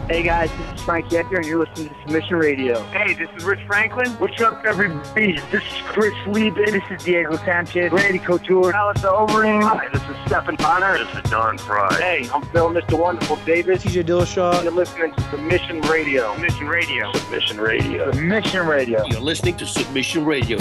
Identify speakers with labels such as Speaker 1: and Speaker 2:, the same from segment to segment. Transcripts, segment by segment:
Speaker 1: Hey guys, this is Frank Yecker, and you're listening to Submission Radio.
Speaker 2: Hey, this is Rich Franklin.
Speaker 3: What's up, everybody? This is Chris Lieben.
Speaker 1: This is Diego Sanchez, Randy Couture,
Speaker 3: Alistair Overeem.
Speaker 2: Hi, this is Stephen Bonner.
Speaker 4: This is Don Fry.
Speaker 2: Hey, I'm Phil, Mr. Wonderful Davis.
Speaker 5: TJ Dillashaw.
Speaker 2: You're listening to Submission Radio.
Speaker 4: Submission Radio. Submission Radio.
Speaker 3: Submission Radio.
Speaker 6: You're listening to Submission Radio.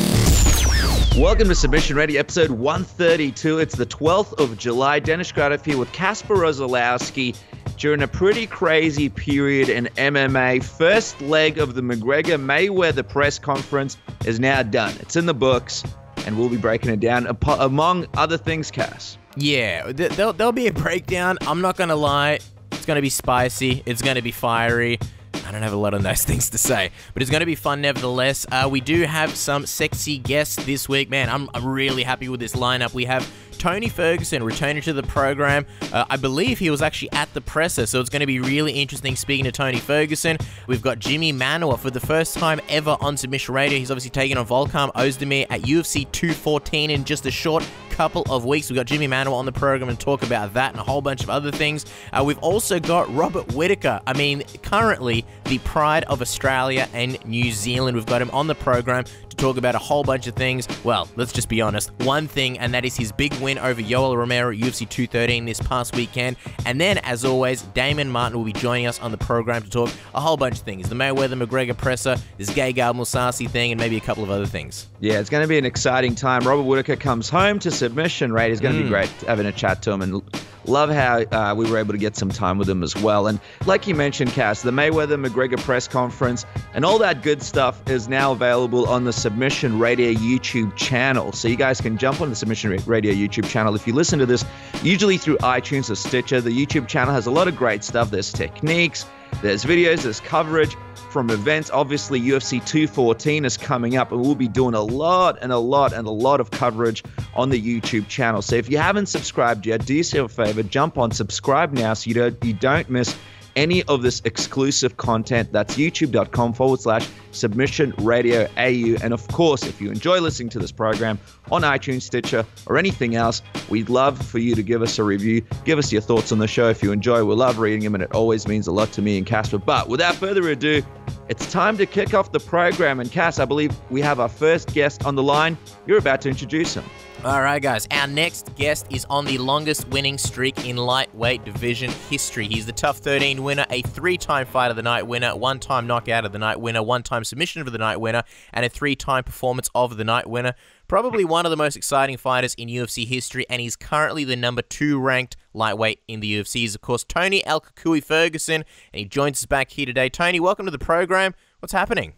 Speaker 7: Welcome to Submission Radio, episode 132. It's the 12th of July. Dennis Gradov here with Kasper Rosolowski during a pretty crazy period in MMA. First leg of the McGregor Mayweather press conference is now done. It's in the books, and we'll be breaking it down, among other things, Cass.
Speaker 8: Yeah, there'll be a breakdown. I'm not going to lie. It's going to be spicy. It's going to be fiery. I don't have a lot of nice things to say, but it's going to be fun nevertheless. We do have some sexy guests this week. Man, I'm really happy with this lineup. We have Tony Ferguson returning to the program. I believe he was actually at the presser, so it's going to be really interesting speaking to Tony Ferguson. We've got Jimi Manuwa for the first time ever on Submission Radio. He's obviously taking on Volkan Ozdemir at UFC 214 in just a short couple of weeks. We've got Jimi Manuwa on the program and talk about that and a whole bunch of other things. We've also got Robert Whittaker. I mean, currently the pride of Australia and New Zealand. We've got him on the program to talk about a whole bunch of things. Well, let's just be honest. One thing, and that is his big win over Yoel Romero at UFC 213 this past weekend. And then, as always, Damon Martin will be joining us on the program to talk a whole bunch of things. The Mayweather-McGregor presser, this Gegard Mousasi thing, and maybe a couple of other things.
Speaker 7: Yeah, it's going to be an exciting time. Robert Whittaker comes home to Submission Radio. It's going to be great having a chat to him, and love how we were able to get some time with him as well. And like you mentioned, Cass, the Mayweather-McGregor press conference and all that good stuff is now available on the Submission Radio YouTube channel. So you guys can jump on the Submission Radio YouTube channel. If you listen to this, usually through iTunes or Stitcher, the YouTube channel has a lot of great stuff. There's techniques, there's videos, there's coverage from events. Obviously, UFC 214 is coming up, and we'll be doing a lot of coverage on the YouTube channel. So if you haven't subscribed yet, do yourself a favor, jump on, subscribe now so you don't miss any of this exclusive content. That's youtube.com/Submission Radio AU. And of course, if you enjoy listening to this program on iTunes, Stitcher, or anything else, we'd love for you to give us a review. Give us your thoughts on the show. If you enjoy, we love reading them, and it always means a lot to me and Kasper. But without further ado, it's time to kick off the program. And Cass, I believe we have our first guest on the line. You're about to introduce him.
Speaker 8: All right, guys. Our next guest is on the longest winning streak in lightweight division history. He's the Tough 13 winner, a 3-time Fight of the Night winner, 1-time Knockout of the Night winner, 1-time Submission of the Night winner, and a 3-time Performance of the Night winner. Probably one of the most exciting fighters in UFC history, and he's currently the number 2 ranked lightweight in the UFC. He's, of course, Tony El Cucuy Ferguson, and he joins us back here today. Tony, welcome to the program. What's happening?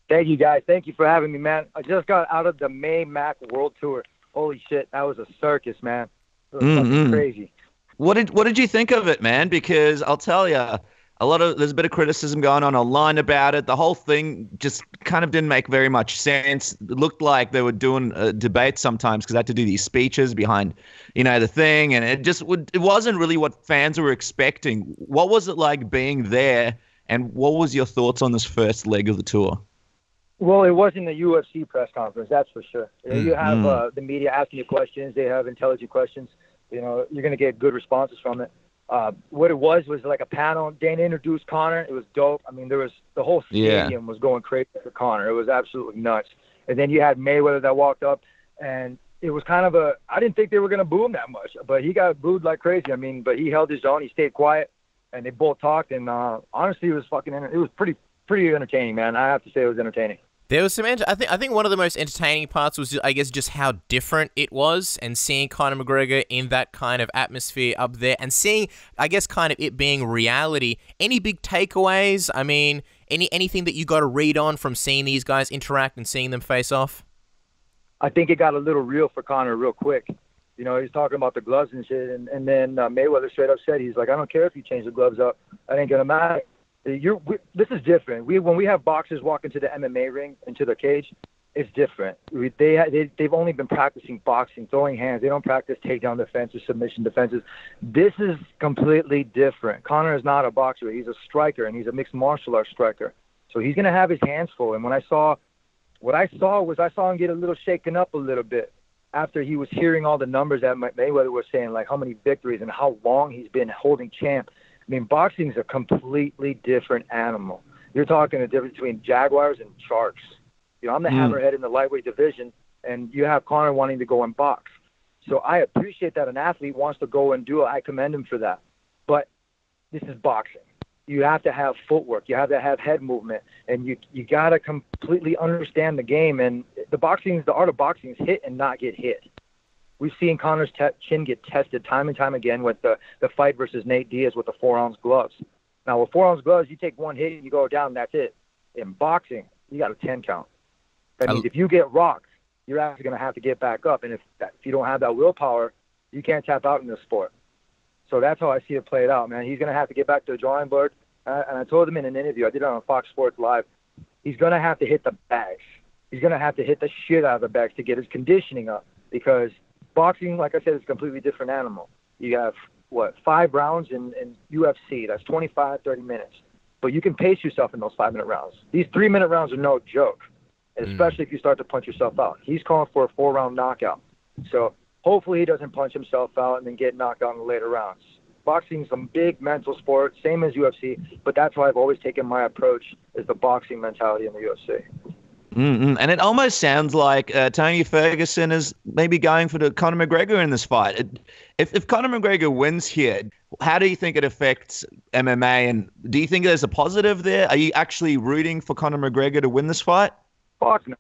Speaker 3: Thank you, guys. Thank you for having me, man. I just got out of the Mac World Tour. Holy shit, that was a circus, man. It was fucking crazy.
Speaker 7: What did you think of it, man? Because I'll tell you, there's a bit of criticism going on online about it. The whole thing just kind of didn't make very much sense. It looked like they were doing a debate sometimes because they had to do these speeches behind, the thing, and it wasn't really what fans were expecting. What was it like being there, and what was your thoughts on this first leg of the tour?
Speaker 3: Well, it wasn't a UFC press conference, that's for sure. You have the media asking you questions. They have intelligent questions. You're going to get good responses from it. What it was like a panel. Dana introduced Conor. It was dope. I mean, the whole stadium was going crazy for Conor. It was absolutely nuts. And then you had Mayweather that walked up, and it was kind of I didn't think they were going to boo him that much, but he got booed like crazy. I mean, but he held his own. He stayed quiet, and they both talked. And honestly, it was pretty entertaining, man. I have to say it was entertaining.
Speaker 8: There was some. I think one of the most entertaining parts was, I guess, just how different it was, and seeing Conor McGregor in that kind of atmosphere up there, and seeing, I guess, kind of it being reality. Any big takeaways? I mean, anything that you got to read on from seeing these guys interact and seeing them face off?
Speaker 3: I think it got a little real for Conor real quick. He's talking about the gloves and shit, and then Mayweather straight up said, he's like, I don't care if you change the gloves up, that ain't gonna matter. This is different. When we have boxers walk into the MMA ring, into the cage, it's different. They've only been practicing boxing, throwing hands. They don't practice takedown defenses, submission defenses. This is completely different. Conor is not a boxer. He's a striker, and he's a mixed martial arts striker. So he's going to have his hands full. And what I saw him get a little shaken up a little bit after he was hearing all the numbers that Mayweather was saying, like how many victories and how long he's been holding champ. I mean, boxing is a completely different animal. You're talking the difference between jaguars and sharks. You know, I'm the hammerhead in the lightweight division, and you have Conor wanting to go and box. So I appreciate that an athlete wants to go and do it. I commend him for that. But this is boxing. You have to have footwork. You have to have head movement, and you got to completely understand the game. And the art of boxing is hit and not get hit. We've seen Conor's chin get tested time and time again with the fight versus Nate Diaz with the 4-ounce gloves. Now, with 4-ounce gloves, you take one hit and you go down, that's it. In boxing, you got a 10 count. That means if you get rocked, you're actually going to have to get back up. And if you don't have that willpower, you can't tap out in this sport. So that's how I see it played out, man. He's going to have to get back to the drawing board. And I told him in an interview, I did it on Fox Sports Live, he's going to have to hit the bags. He's going to have to hit the shit out of the bags to get his conditioning up, because boxing, like I said, is a completely different animal. You have, 5 rounds in UFC. That's 25, 30 minutes. But you can pace yourself in those 5-minute rounds. These 3-minute rounds are no joke, especially if you start to punch yourself out. He's calling for a 4-round knockout. So hopefully he doesn't punch himself out and then get knocked out in the later rounds. Boxing is a big mental sport, same as UFC, but that's why I've always taken my approach is the boxing mentality in the UFC.
Speaker 7: And it almost sounds like Tony Ferguson is maybe going for the Conor McGregor in this fight. If Conor McGregor wins here, how do you think it affects MMA? And do you think there's a positive there? Are you actually rooting for Conor McGregor to win this fight?
Speaker 3: Fuck no.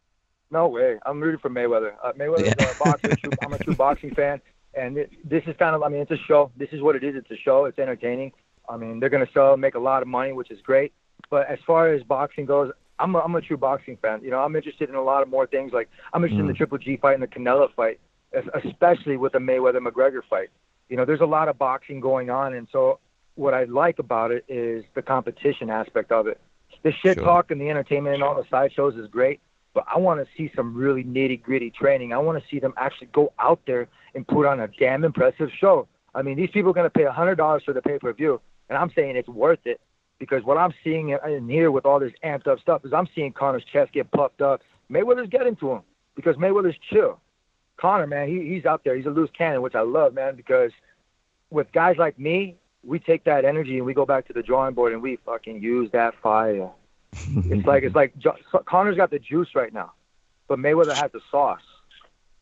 Speaker 3: No way. I'm rooting for Mayweather. Mayweather's a boxer. I'm a true boxing fan. And this is kind of, it's a show. This is what it is. It's a show. It's entertaining. I mean, they're going to sell, make a lot of money, which is great. But as far as boxing goes, I'm a true boxing fan. You know, I'm interested in a lot of more things. Like, I'm interested in the Triple G fight and the Canelo fight, especially with the Mayweather-McGregor fight. You know, there's a lot of boxing going on. And so what I like about it is the competition aspect of it. The shit talk and the entertainment and all the sideshows is great. But I want to see some really nitty-gritty training. I want to see them actually go out there and put on a damn impressive show. I mean, these people are going to pay $100 for the pay-per-view, and I'm saying it's worth it, because what I'm seeing in here with all this amped-up stuff is I'm seeing Conor's chest get puffed up. Mayweather's getting to him because Mayweather's chill. Conor, man, he's out there. He's a loose cannon, which I love, man, because with guys like me, we take that energy and we go back to the drawing board and we fucking use that fire. It's like Conor's got the juice right now, but Mayweather has the sauce.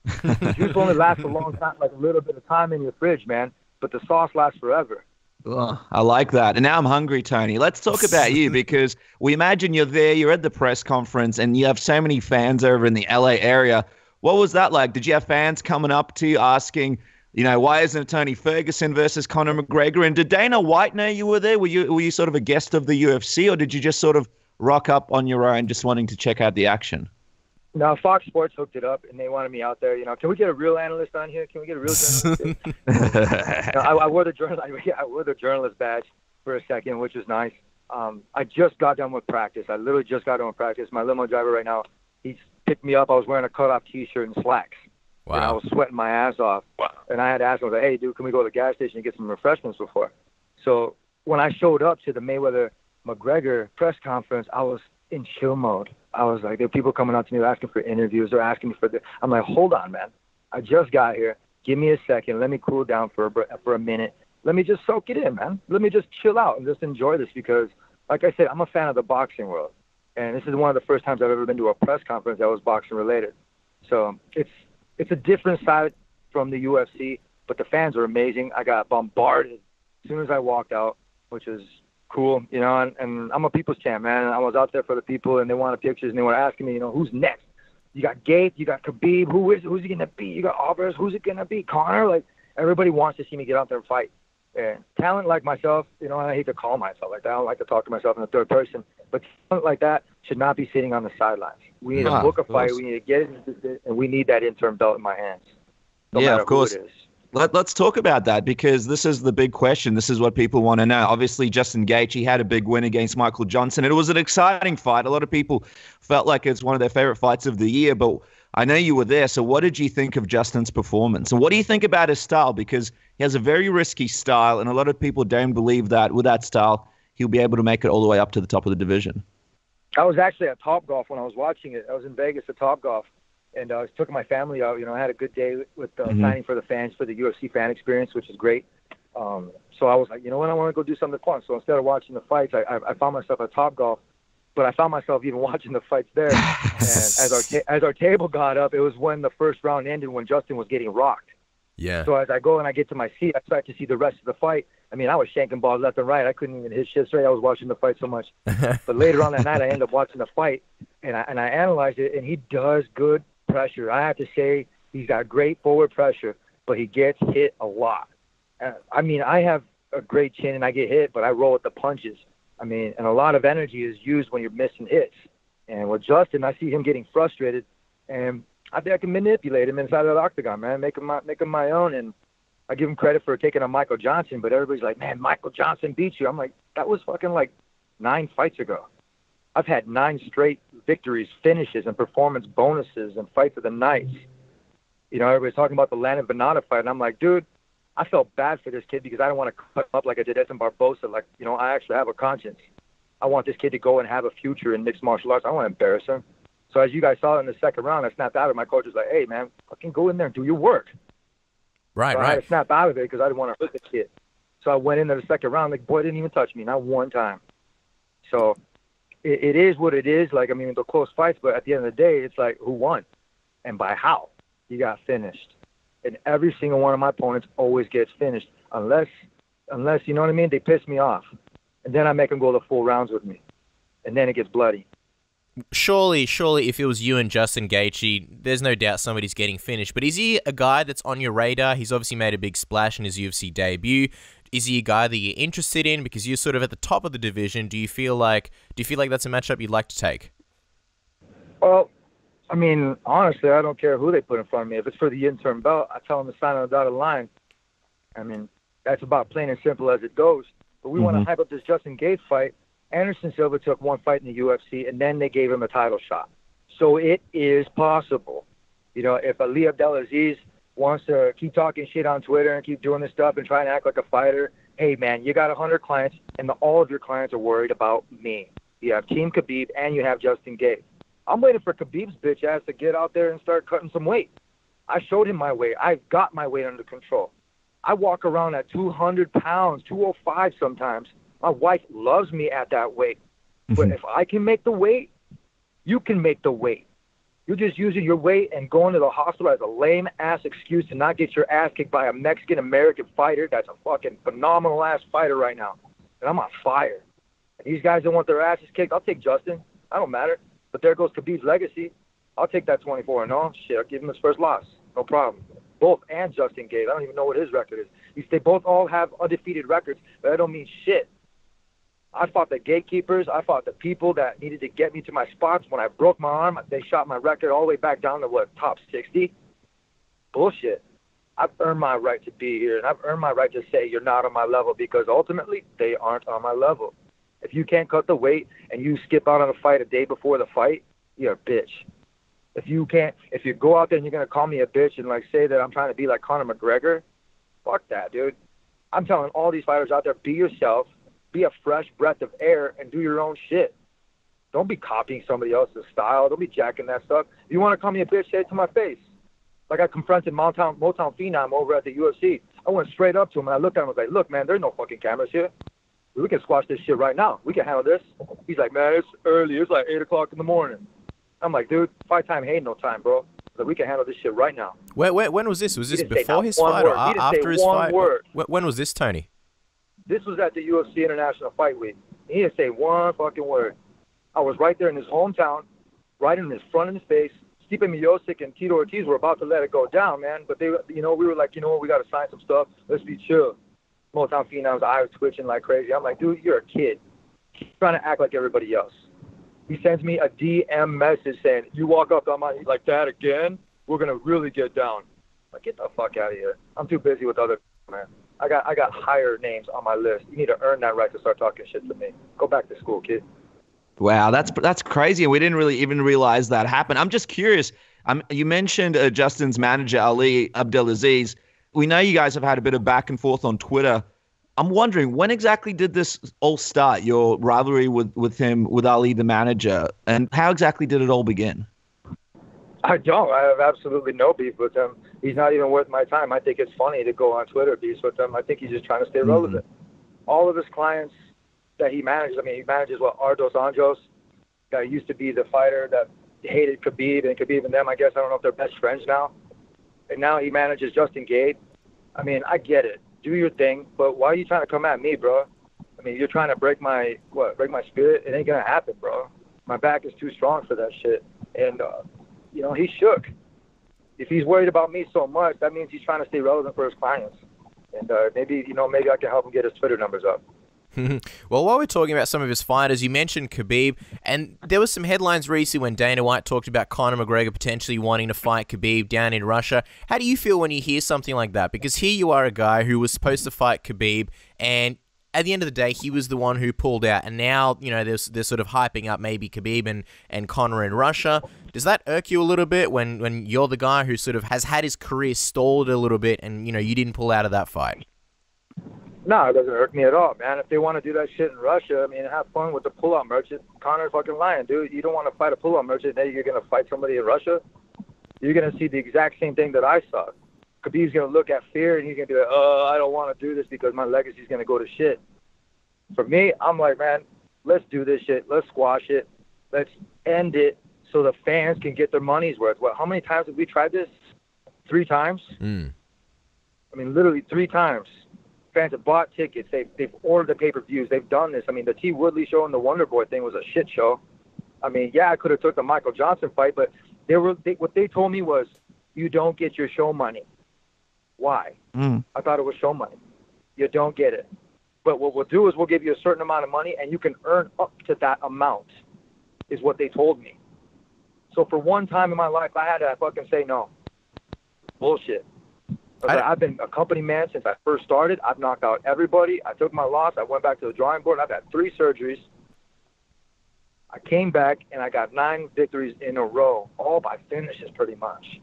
Speaker 3: The juice only lasts a long time, like a little bit of time in your fridge, man, but the sauce lasts forever.
Speaker 7: Oh, I like that. And now I'm hungry, Tony. Let's talk about you, because we imagine you're there, you're at the press conference, and you have so many fans over in the LA area. What was that like? Did you have fans coming up to you asking, why isn't it Tony Ferguson versus Conor McGregor? And did Dana White know you were there? Were you sort of a guest of the UFC, or did you just sort of rock up on your own, just wanting to check out the action?
Speaker 3: No, Fox Sports hooked it up, and they wanted me out there. Can we get a real analyst on here? Can we get a real journalist? I wore the journalist badge for a second, which was nice. I just got done with practice. I literally just got done with practice. My limo driver right now, he's picked me up. I was wearing a cutoff T-shirt and slacks. Wow. And I was sweating my ass off. Wow. And I had to ask him, hey, dude, can we go to the gas station and get some refreshments before? So when I showed up to the Mayweather-McGregor press conference, I was in chill mode. I was like, there are people coming up to me asking for interviews. They're asking me I'm like, hold on, man. I just got here. Give me a second. Let me cool down for a minute. Let me just soak it in, man. Let me just chill out and just enjoy this, because, like I said, I'm a fan of the boxing world. And this is one of the first times I've ever been to a press conference that was boxing related. So it's a different side from the UFC, but the fans are amazing. I got bombarded as soon as I walked out, which is cool, and I'm a people's champ, man. I was out there for the people, and they wanted pictures, and they were asking me, who's next? You got Gaethje, you got Khabib, who's he gonna be? You got Alvarez, who's it gonna be? Conor? Like, everybody wants to see me get out there and fight. And talent like myself, and I hate to call myself like that. I don't like to talk to myself in the third person, but talent like that should not be sitting on the sidelines. We need to book a fight. We need to get it, and we need that interim belt in my hands. No matter
Speaker 7: of course.
Speaker 3: who it is.
Speaker 7: Let's talk about that, because this is the big question. This is what people want to know. Obviously, Justin Gaethje had a big win against Michael Johnson. It was an exciting fight. A lot of people felt like it's one of their favorite fights of the year, but I know you were there. So what did you think of Justin's performance? And what do you think about his style? Because he has a very risky style, and a lot of people don't believe that with that style, he'll be able to make it all the way up to the top of the division.
Speaker 3: I was actually at Topgolf when I was watching it. I was in Vegas at Topgolf. And I took my family out. I had a good day with signing for the fans for the UFC fan experience, which is great. So I was like, you know what, I want to go do something fun. So instead of watching the fights, I found myself at Topgolf, but I found myself even watching the fights there. And as our table got up, it was when the first round ended, when Justin was getting rocked.
Speaker 8: Yeah.
Speaker 3: So as I go and I get to my seat, I start to see the rest of the fight. I mean, I was shanking balls left and right. I couldn't even hit shit straight. I was watching the fight so much. But later on that night, I ended up watching the fight, and I analyzed it, and he does good pressure. I have to say, he's got great forward pressure, but he gets hit a lot. I mean, I have a great chin, and I get hit, but I roll with the punches. I mean, and a lot of energy is used when you're missing hits. And with Justin, I see him getting frustrated, and I think I can manipulate him inside of the octagon, man, make him my own. And I give him credit for taking on Michael Johnson, but everybody's like, man, Michael Johnson beat you. I'm like, that was fucking like 9 fights ago. I've had 9 straight victories, finishes, and performance bonuses and fights of the nights. You know, everybody's talking about the Landon Venata fight, and I'm like, dude, I felt bad for this kid because I don't want to cut him up like I did Edson Barbosa. Like, you know, I actually have a conscience. I want this kid to go and have a future in mixed martial arts. I don't want to embarrass him. So as you guys saw in the second round, I snapped out of it. My coach was like, hey, man, fucking go in there and do your work.
Speaker 8: Right,
Speaker 3: so
Speaker 8: right.
Speaker 3: I had to snap out of it because I didn't want to hurt the kid. So I went into the second round. Like, boy didn't even touch me, not one time. So it is what it is. Like, I mean, the close fights, but at the end of the day, it's like, who won? And by how? He got finished. And every single one of my opponents always gets finished. Unless, you know what I mean? They piss me off. And then I make them go the full rounds with me. And then it gets bloody.
Speaker 8: Surely, if it was you and Justin Gaethje, there's no doubt somebody's getting finished. But is he a guy that's on your radar? He's obviously made a big splash in his UFC debut. Is he a guy that you're interested in because you're sort of at the top of the division? Do you feel like that's a matchup you'd like to take?
Speaker 3: Well, I mean, honestly, I don't care who they put in front of me. If it's for the interim belt, I tell them to sign on the dotted line. I mean, that's about plain and simple as it goes. But we want to hype up this Justin Gaethje fight. Anderson Silva took one fight in the UFC, and then they gave him a title shot. So it is possible. You know, if Ali Abdelaziz wants to keep talking shit on Twitter and keep doing this stuff and trying to act like a fighter, hey, man, you got 100 clients, and all of your clients are worried about me. You have Team Khabib, and you have Justin Gaethje. I'm waiting for Khabib's bitch ass to get out there and start cutting some weight. I showed him my weight. I've got my weight under control. I walk around at 200 pounds, 205 sometimes. My wife loves me at that weight. But if I can make the weight, you can make the weight. You're just using your weight and going to the hospital as a lame-ass excuse to not get your ass kicked by a Mexican-American fighter that's a fucking phenomenal-ass fighter right now. And I'm on fire. And these guys don't want their asses kicked. I'll take Justin. I don't matter. But there goes Khabib's legacy. I'll take that 24-0. Shit, I'll give him his first loss. No problem. Both and Justin Gaethje. I don't even know what his record is. They both all have undefeated records, but that don't mean shit. I fought the gatekeepers. I fought the people that needed to get me to my spots. When I broke my arm, they shot my record all the way back down to, top 60? Bullshit. I've earned my right to be here, and I've earned my right to say you're not on my level because ultimately they aren't on my level. If you can't cut the weight and you skip out on a fight a day before the fight, you're a bitch. If you go out there and you're going to call me a bitch and, say that I'm trying to be like Conor McGregor, fuck that, dude. I'm telling all these fighters out there, be yourself. Be a fresh breath of air and do your own shit. Don't be copying somebody else's style. Don't be jacking that stuff. If you want to call me a bitch, say it to my face. Like I confronted Motown Phenom over at the UFC. I went straight up to him and I looked at him and was like, look, man, there's no fucking cameras here. We can squash this shit right now. We can handle this. He's like, man, it's early. It's like 8 o'clock in the morning. I'm like, dude, fight time ain't no time, bro. Like, we can handle this shit right now.
Speaker 8: When was this? Was this before his fight or after his fight? When was this, Tony?
Speaker 3: This was at the UFC International Fight Week. He didn't say one fucking word. I was right there in his hometown, right in his front of his face. Stipe Miocic and Tito Ortiz were about to let it go down, man. But we were like, we got to sign some stuff. Let's be chill. Motown Phenom's eyes twitching like crazy. I'm like, dude, you're a kid. He's trying to act like everybody else. He sends me a DM message saying, you walk up on my like that again, we're going to really get down. Like, get the fuck out of here. I'm too busy with other man. I got higher names on my list. You need to earn that right to start talking shit to me. Go back to school, kid.
Speaker 7: Wow, that's crazy. And we didn't really even realize that happened. I'm just curious. You mentioned Justin's manager, Ali Abdelaziz. We know you guys have had a bit of back and forth on Twitter. I'm wondering, when exactly did this all start, your rivalry with him, with Ali, the manager? And how exactly did it all begin?
Speaker 3: I don't. I have absolutely no beef with him. He's not even worth my time. I think it's funny to go on Twitter beefs with him. I think he's just trying to stay relevant. All of his clients that he manages, he manages Ariel Dos Anjos, guy used to be the fighter that hated Khabib, and Khabib and them, I guess, I don't know if they're best friends now. And now he manages Justin Gate. I get it. Do your thing, but why are you trying to come at me, bro? You're trying to break my spirit? It ain't going to happen, bro. My back is too strong for that shit. And, he's shook. If he's worried about me so much, that means he's trying to stay relevant for his clients. And maybe I can help him get his Twitter numbers up.
Speaker 8: Well, while we're talking about some of his fighters, you mentioned Khabib, and there was some headlines recently when Dana White talked about Conor McGregor potentially wanting to fight Khabib down in Russia. How do you feel when you hear something like that? Because here you are, a guy who was supposed to fight Khabib, and at the end of the day, he was the one who pulled out, and now, they're sort of hyping up maybe Khabib and Conor in Russia. Does that irk you a little bit when you're the guy who sort of has had his career stalled a little bit and, you didn't pull out of that fight?
Speaker 3: No, it doesn't hurt me at all, man. If they want to do that shit in Russia, have fun with the pull-out merchant. Conor's fucking lying, dude. You don't want to fight a pull-out merchant, then you're going to fight somebody in Russia? You're going to see the exact same thing that I saw. Khabib's going to look at fear, and he's going to be like, I don't want to do this because my legacy's going to go to shit. For me, I'm like, man, let's do this shit. Let's squash it. Let's end it so the fans can get their money's worth. How many times have we tried this? 3 times? Literally 3 times. Fans have bought tickets. They've ordered the pay-per-views. They've done this. The T. Woodley show and the Wonder Boy thing was a shit show. I could have took the Michael Johnson fight, but what they told me was, you don't get your show money. Why? I thought it was show money. You don't get it. But what we'll do is we'll give you a certain amount of money, and you can earn up to that amount, is what they told me. So for one time in my life, I had to fucking say no. Bullshit. I've been a company man since I first started. I've knocked out everybody. I took my loss. I went back to the drawing board. I've had 3 surgeries. I came back, and I got 9 victories in a row, all by finishes pretty much.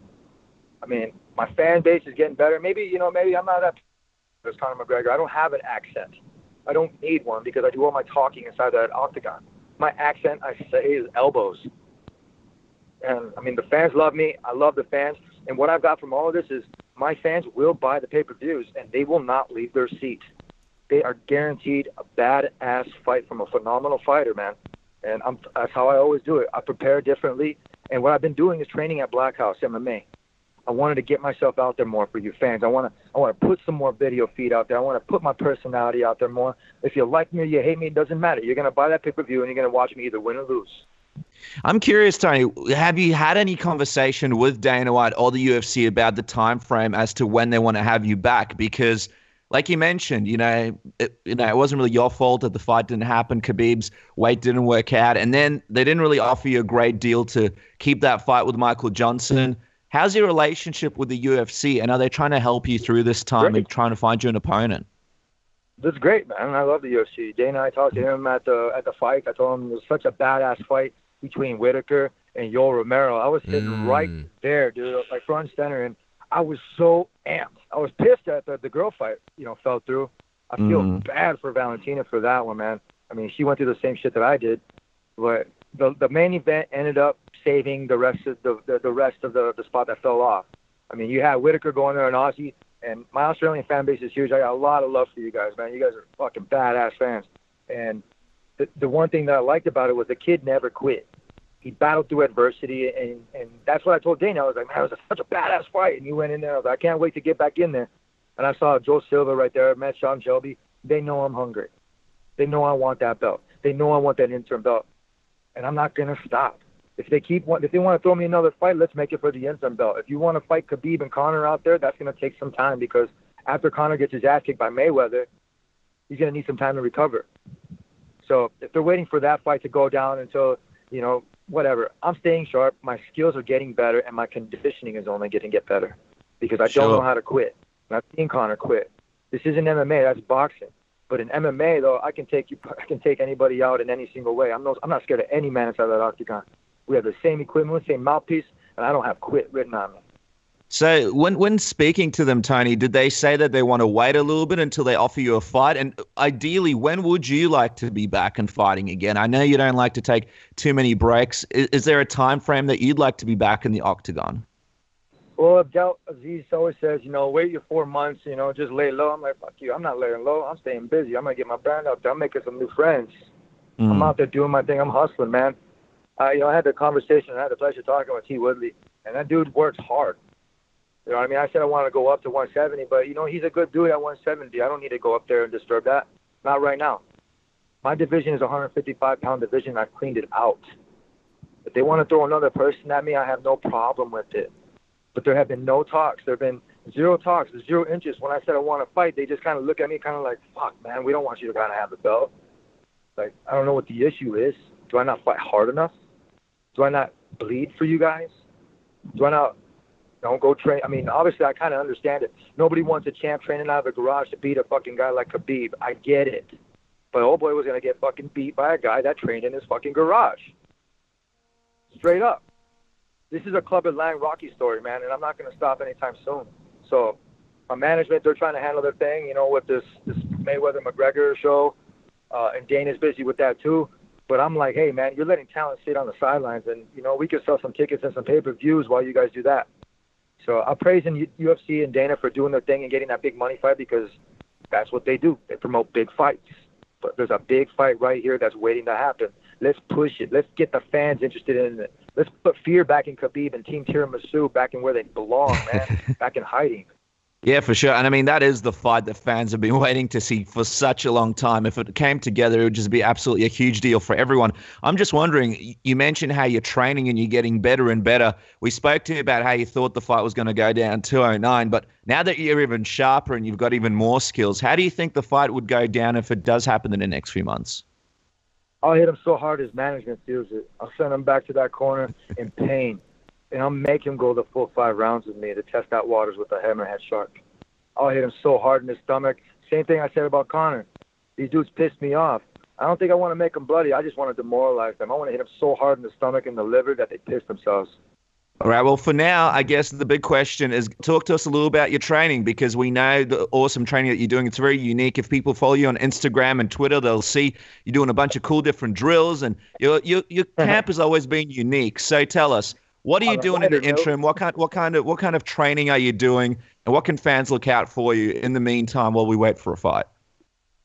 Speaker 3: My fan base is getting better. Maybe I'm not that as Conor McGregor. I don't have an accent. I don't need one because I do all my talking inside that octagon. My accent, I say, is elbows. And, the fans love me. I love the fans. And what I've got from all of this is my fans will buy the pay-per-views, and they will not leave their seat. They are guaranteed a badass fight from a phenomenal fighter, man. And that's how I always do it. I prepare differently. And what I've been doing is training at Black House MMA. I wanted to get myself out there more for you fans. I want to put some more video feed out there. I want to put my personality out there more. If you like me or you hate me, it doesn't matter. You're going to buy that pay-per-view, and you're going to watch me either win or lose.
Speaker 7: I'm curious, Tony, have you had any conversation with Dana White or the UFC about the time frame as to when they want to have you back? Because, like you mentioned, it wasn't really your fault that the fight didn't happen. Khabib's weight didn't work out, and then they didn't really offer you a great deal to keep that fight with Michael Johnson. How's your relationship with the UFC, and are they trying to help you through this time and trying to find you an opponent?
Speaker 3: That's great, man. I love the UFC. Dana, I talked to him at the fight. I told him it was such a badass fight between Whittaker and Yoel Romero. I was sitting right there, dude, like front center, and I was so amped. I was pissed that the girl fight, fell through. I feel bad for Valentina for that one, man. She went through the same shit that I did, but the main event ended up saving the rest of the spot that fell off. You had Whittaker going there, an Aussie, and my Australian fan base is huge. I got a lot of love for you guys, man. You guys are fucking badass fans. And the one thing that I liked about it was the kid never quit. He battled through adversity, and that's what I told Dana. I was like, man, it was such a badass fight. And he went in there. I was like, I can't wait to get back in there. And I saw Joe Silva right there. I met Sean Shelby. They know I'm hungry. They know I want that belt. They know I want that interim belt. And I'm not going to stop. If they want to throw me another fight, let's make it for the interim belt. If you want to fight Khabib and Conor out there, that's going to take some time because after Conor gets his ass kicked by Mayweather, he's going to need some time to recover. So if they're waiting for that fight to go down until, whatever, I'm staying sharp. My skills are getting better, and my conditioning is only going to get better because I don't know how to quit. And I've seen Conor quit. This isn't MMA. That's boxing. But in MMA, though, I can take anybody out in any single way. I'm not scared of any man inside that octagon. We have the same equipment, same mouthpiece, and I don't have quit written on me.
Speaker 7: So when speaking to them, Tony, did they say that they want to wait a little bit until they offer you a fight? And ideally, when would you like to be back and fighting again? I know you don't like to take too many breaks. Is there a time frame that you'd like to be back in the octagon?
Speaker 3: Well, Aziz always says, wait your 4 months, just lay low. I'm like, fuck you. I'm not laying low. I'm staying busy. I'm going to get my brand out there. I'm making some new friends. I'm out there doing my thing. I'm hustling, man. I had the conversation. I had the pleasure talking with T. Woodley, and that dude works hard. You know what I mean? I said I want to go up to 170, but, he's a good dude at 170. I don't need to go up there and disturb that. Not right now. My division is a 155-pound division. I've cleaned it out. If they want to throw another person at me, I have no problem with it. But there have been no talks. There have been zero talks, 0 interest. When I said I want to fight, they just kind of look at me kind of like, fuck, man, we don't want you to kind of have the belt. Like, I don't know what the issue is. Do I not fight hard enough? Do I not bleed for you guys? Do I not don't go train? I mean, obviously, I kind of understand it. Nobody wants a champ training out of a garage to beat a fucking guy like Khabib. I get it. But old boy was going to get fucking beat by a guy that trained in his fucking garage. Straight up. This is a Club at Lang Rocky story, man, and I'm not going to stop anytime soon. So my management, they're trying to handle their thing, with this Mayweather-McGregor show, and Dana's busy with that too. But I'm like, hey, man, you're letting talent sit on the sidelines, and, we could sell some tickets and some pay-per-views while you guys do that. So I'm praising UFC and Dana for doing their thing and getting that big money fight because that's what they do. They promote big fights. But there's a big fight right here that's waiting to happen. Let's push it. Let's get the fans interested in it. Let's put fear back in Khabib and Team Tiramisu back in where they belong, man, back in hiding.
Speaker 7: Yeah, for sure. And I mean, that is the fight that fans have been waiting to see for such a long time. If it came together, it would just be absolutely a huge deal for everyone. I'm just wondering, you mentioned how you're training and you're getting better and better. We spoke to you about how you thought the fight was going to go down 209, but now that you're even sharper and you've got even more skills, how do you think the fight would go down if it does happen in the next few months?
Speaker 3: I'll hit him so hard his management feels it. I'll send him back to that corner in pain. And I'll make him go the full 5 rounds with me to test out waters with a hammerhead shark. I'll hit him so hard in his stomach. Same thing I said about Conor. These dudes pissed me off. I don't think I want to make them bloody. I just want to demoralize them. I want to hit them so hard in the stomach and the liver that they piss themselves.
Speaker 7: All right, well, for now, I guess the big question is talk to us a little about your training because we know the awesome training that you're doing. It's very unique. If people follow you on Instagram and Twitter, they'll see you're doing a bunch of cool different drills, and your camp has always been unique. So tell us, what are you doing in the interim? What kind of training are you doing, and what can fans look out for you in the meantime while we wait for a fight?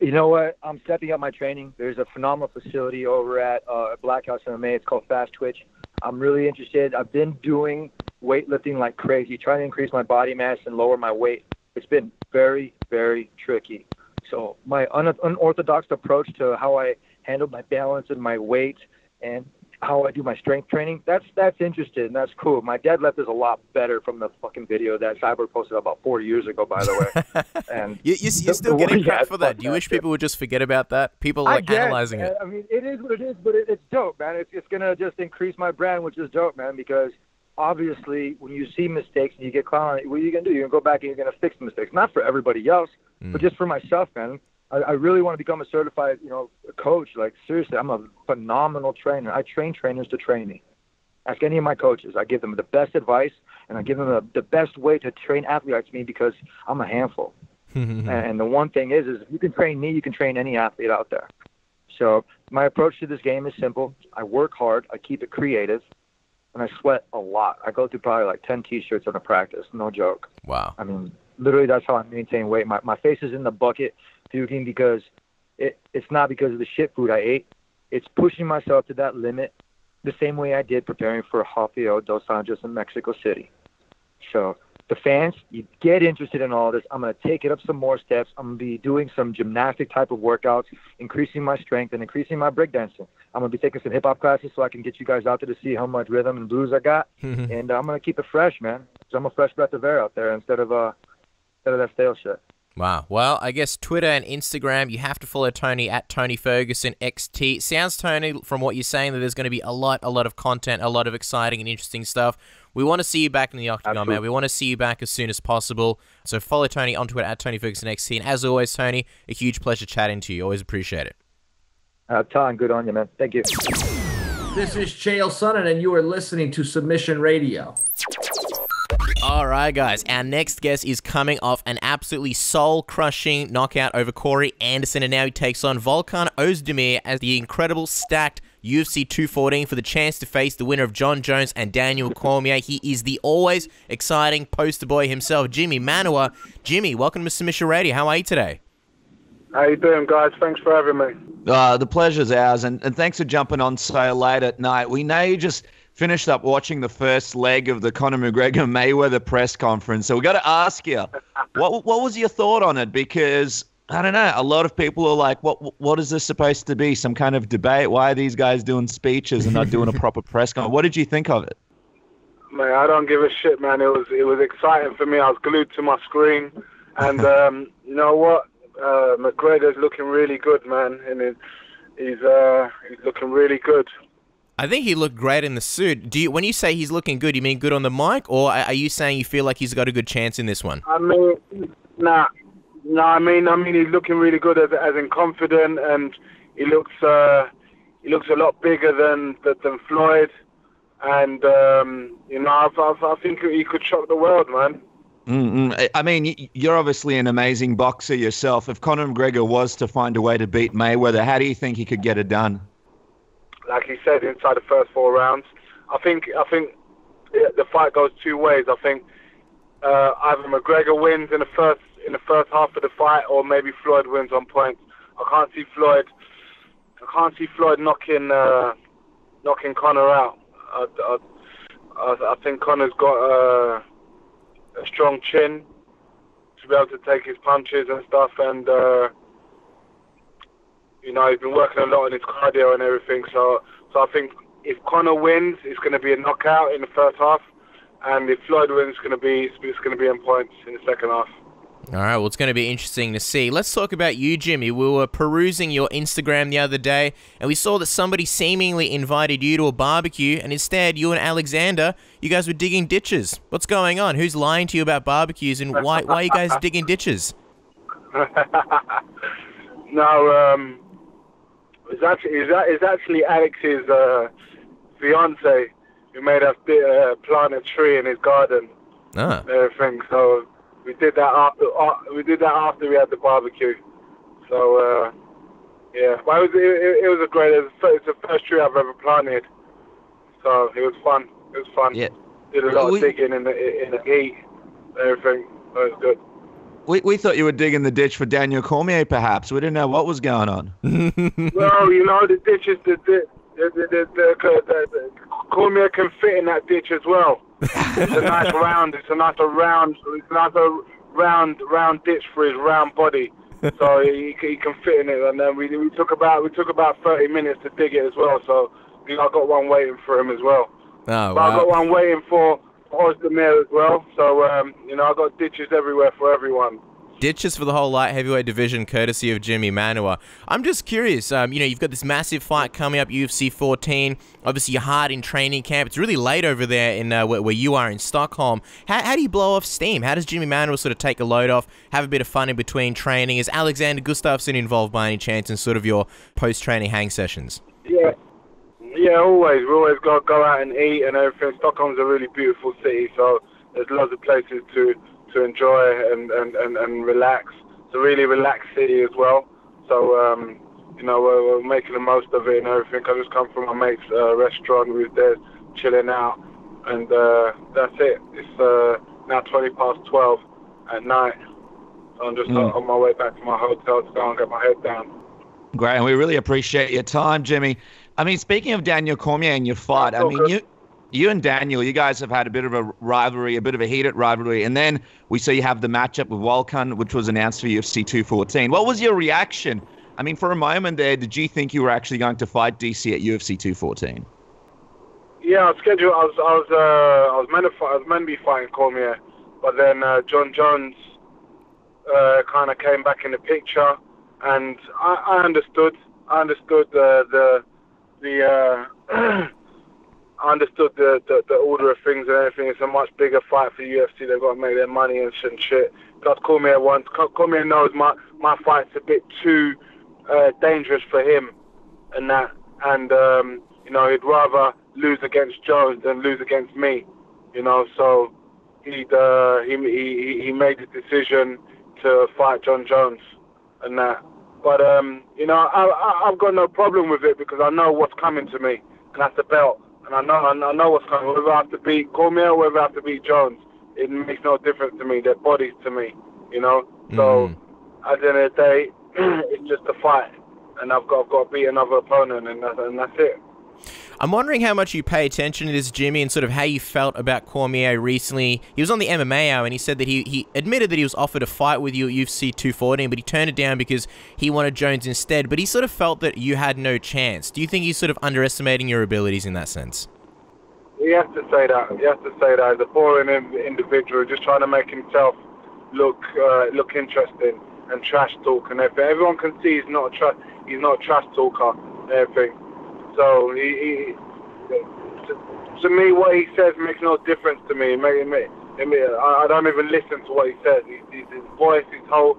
Speaker 3: You know what? I'm stepping up my training. There's a phenomenal facility over at Black House MMA. It's called Fast Twitch. I'm really interested. I've been doing weightlifting like crazy, trying to increase my body mass and lower my weight. It's been very, very tricky. So my unorthodox approach to how I handle my balance and my weight and how I do my strength training, that's interesting, and that's cool. My deadlift is a lot better from the fucking video that Cyborg posted about 4 years ago, by the way. And
Speaker 8: you're still getting crap for that. Do you wish people would just forget about that? People analyzing it.
Speaker 3: I mean, it is what it is, but it's dope, man. It's going to just increase my brand, which is dope, man, because obviously when you see mistakes and you get clowned on it, what are you going to do? You're going to go back and you're going to fix the mistakes. Not for everybody else, but just for myself, man. I really want to become a certified, coach. Like, seriously, I'm a phenomenal trainer. I train trainers to train me. Ask any of my coaches. I give them the best advice, and I give them the best way to train athletes like me because I'm a handful. And the one thing is if you can train me, you can train any athlete out there. So my approach to this game is simple. I work hard. I keep it creative, and I sweat a lot. I go through probably like 10 T-shirts on a practice. No joke.
Speaker 8: Wow.
Speaker 3: I mean, literally, that's how I maintain weight. My face is in the bucket puking because it's not because of the shit food I ate. It's pushing myself to that limit the same way I did preparing for Rafael dos Anjos in Mexico City. So the fans, you get interested in all this. I'm going to take it up some more steps. I'm going to be doing some gymnastic type of workouts, increasing my strength and increasing my breakdancing. I'm going to be taking some hip-hop classes so I can get you guys out there to see how much rhythm and blues I got. And I'm going to keep it fresh, man. So I'm a fresh breath of air out there instead of that stale shit.
Speaker 8: Wow. Well, I guess Twitter and Instagram, you have to follow Tony at Tony Ferguson XT. Sounds, Tony, from what you're saying, that there's going to be a lot of content, a lot of exciting and interesting stuff. We want to see you back in the octagon, Absolutely. Man. We want to see you back as soon as possible. So follow Tony on Twitter at Tony Ferguson XT. And as always, Tony, a huge pleasure chatting to you. Always appreciate it.
Speaker 3: Tom, good on you, man. Thank you.
Speaker 5: This is Chael Sonnen, and you are listening to Submission Radio.
Speaker 8: All right, guys. Our next guest is coming off an absolutely soul-crushing knockout over Corey Anderson, and now he takes on Volkan Ozdemir as the incredible stacked UFC 214 for the chance to face the winner of John Jones and Daniel Cormier. He is the always exciting poster boy himself, Jimi Manuwa. Jimmy, welcome to Submission Radio. How are you today?
Speaker 2: How you doing, guys? Thanks for having me.
Speaker 7: The pleasure's ours, and thanks for jumping on so late at night. We know you just finished up watching the first leg of the Conor McGregor Mayweather press conference, so we got to ask you, what was your thought on it? Because I don't know, a lot of people are like, what is this supposed to be? Some kind of debate? Why are these guys doing speeches and not doing a proper press conference? What did you think of it?
Speaker 2: Man, I don't give a shit, man. It was exciting for me. I was glued to my screen, and you know what? McGregor's looking really good, man, and he's looking really good.
Speaker 8: I think he looked great in the suit. When you say he's looking good, you mean good on the mic, or are you saying you feel like he's got a good chance in this one?
Speaker 2: I mean, I mean he's looking really good as in confident, and he looks a lot bigger than Floyd, and you know, I think he could shock the world, man.
Speaker 7: I mean, you're obviously an amazing boxer yourself. If Conor McGregor was to find a way to beat Mayweather, how do you think he could get it done?
Speaker 2: Like he said, inside the first 4 rounds. I think the fight goes 2 ways. I think either McGregor wins in the first half of the fight, or maybe Floyd wins on points. I can't see Floyd knocking Conor out. I think Conor's got a strong chin to be able to take his punches and stuff, and you know, he's been working a lot on his cardio and everything. So I think if Conor wins, it's going to be a knockout in the first half, and if Floyd wins, it's going to be in points in the second half.
Speaker 8: All right, well, it's going to be interesting to see. Let's talk about you, Jimmy. We were perusing your Instagram the other day, and we saw that somebody seemingly invited you to a barbecue, and instead, you and Alexander, you guys were digging ditches. What's going on? Who's lying to you about barbecues, and why are you guys digging ditches?
Speaker 2: No, it's actually Alex's fiance who made us plant a tree in his garden. And everything. So we did that after we had the barbecue. So yeah, but it was a great. It's the first tree I've ever planted. So it was fun. Yeah. Did a lot of digging in the heat and everything. So it was good.
Speaker 7: We thought you were digging the ditch for Daniel Cormier, perhaps. We didn't know what was going on.
Speaker 2: Well, you know, the ditch is the Cormier can fit in that ditch as well. It's a nice round ditch for his round body, so he can fit in it. And then we took about 30 minutes to dig it as well. So I got one waiting for him as well.
Speaker 8: Oh,
Speaker 2: wow. I got one waiting for Ozdemir as well. So you know, I got ditches everywhere for everyone.
Speaker 8: Ditches for the whole light heavyweight division, courtesy of Jimi Manuwa. I'm just curious, you know, you've got this massive fight coming up, UFC 14. Obviously, you're hard in training camp. It's really late over there in where you are in Stockholm. How do you blow off steam? How does Jimi Manuwa sort of take a load off, have a bit of fun in between training? Is Alexander Gustafsson involved by any chance in sort of your post-training hang sessions?
Speaker 2: Yeah, always. We always go out and eat and everything. Stockholm's a really beautiful city, so there's lots of places to enjoy and relax. It's a really relaxed city as well. So, you know, we're making the most of it and everything. I just come from my mate's restaurant. We was there chilling out, and that's it. It's now 12:20 at night. So I'm just on my way back to my hotel to go and get my head down.
Speaker 7: Great, and we really appreciate your time, Jimmy. I mean, speaking of Daniel Cormier and your fight, I mean, you and Daniel, you guys have had a bit of a rivalry, a bit of a heated rivalry, and then we saw you have the matchup with Volkan, which was announced for UFC 214. What was your reaction? I mean, for a moment there, did you think you were actually going to fight DC at UFC 214?
Speaker 2: Yeah, I was scheduled. I was meant to be fighting Cormier, but then John Jones kind of came back in the picture, and I understood. I understood the order of things and everything. It's a much bigger fight for UFC. They've got to make their money and shit. Plus, Cormier knows my fight's a bit too dangerous for him, and that. And you know, he'd rather lose against Jones than lose against me. You know, so he made the decision to fight John Jones and that. But you know, I've got no problem with it because I know what's coming to me, and that's the belt. And I know what's coming. Whether I have to beat Cormier or whether I have to beat Jones, it makes no difference to me. They're bodies to me, you know. So at the end of the day, it's just a fight, and I've got to beat another opponent, and that's it.
Speaker 8: I'm wondering how much you pay attention to this, Jimmy, and sort of how you felt about Cormier recently. He was on the MMA Hour, and he said that he admitted that he was offered a fight with you at UFC 214, but he turned it down because he wanted Jones instead. But he sort of felt that you had no chance. Do you think he's sort of underestimating your abilities in that sense?
Speaker 2: He has to say that. He has to say that. He's a boring individual, just trying to make himself look interesting and trash talk and everything. Everyone can see he's not a trash talker and everything. So to me, what he says makes no difference to me. I don't even listen to what he says. His voice, his whole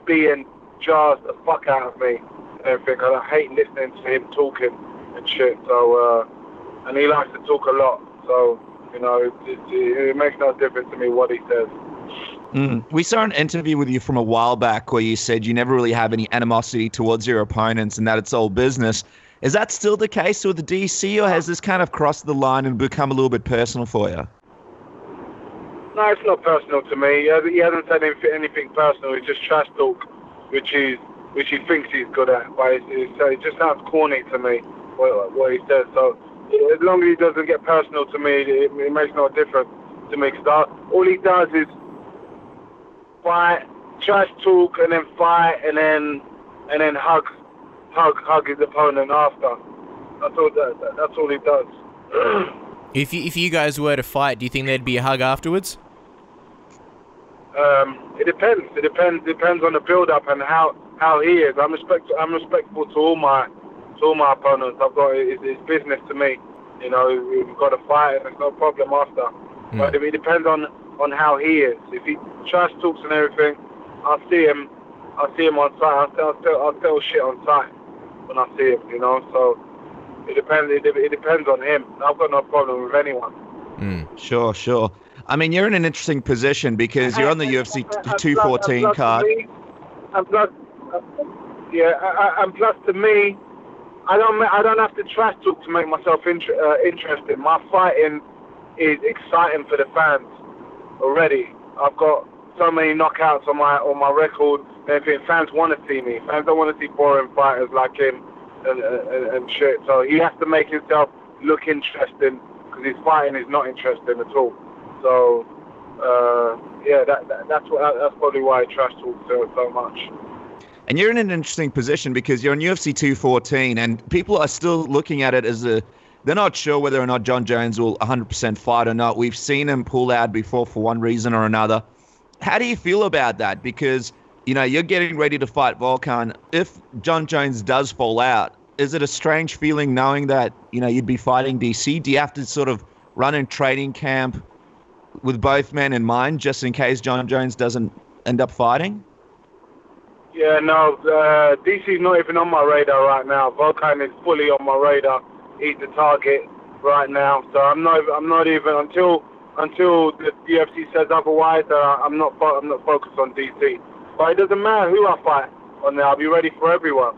Speaker 2: being jars the fuck out of me and everything. I hate listening to him talking and shit. So, and he likes to talk a lot. So, you know, it makes no difference to me what he says.
Speaker 7: We saw an interview with you from a while back where you said you never really have any animosity towards your opponents and that it's all business. Is that still the case with the DC, or has this kind of crossed the line and become a little bit personal for you?
Speaker 2: No, it's not personal to me. He hasn't said anything personal. It's just trash talk, which he thinks he's good at. But it just sounds corny to me, what he says. So as long as he doesn't get personal to me, it makes no difference to me. Because all he does is fight, trash talk, and then fight, and then hug his opponent after. That's all he does.
Speaker 8: If you guys were to fight, do you think there'd be a hug afterwards?
Speaker 2: It depends. It depends on the build-up and how he is. I'm respectful to all my opponents. It's business to me. You know, we've got to fight, and there's no problem after. But it depends on how he is. If he trash talks and everything, I'll see him on site. I'll tell shit on site when I see him, you know. So it depends on him. I've got no problem with anyone.
Speaker 7: Sure. I mean, you're in an interesting position because you're on the UFC 214 card.
Speaker 2: And plus to me, I don't have to trash talk to make myself interesting. My fighting is exciting for the fans already. I've got so many knockouts on my record. And fans want to see me. Fans don't want to see boring fighters like him and shit. So he has to make himself look interesting because his fighting is not interesting at all. So that's probably why I trash talk so much.
Speaker 7: And you're in an interesting position because you're on UFC 214, and people are still looking at it as they're not sure whether or not John Jones will 100% fight or not. We've seen him pull out before for one reason or another. How do you feel about that? Because, you know, you're getting ready to fight Volkan. If John Jones does fall out, is it a strange feeling knowing that, you know, you'd be fighting DC? Do you have to sort of run in training camp with both men in mind just in case John Jones doesn't end up fighting?
Speaker 2: Yeah, no, DC's not even on my radar right now. Volkan is fully on my radar. He's the target right now. So I'm not even until the UFC says otherwise. I'm not focused on DC. But it doesn't matter who I fight on there. I'll be ready for everyone.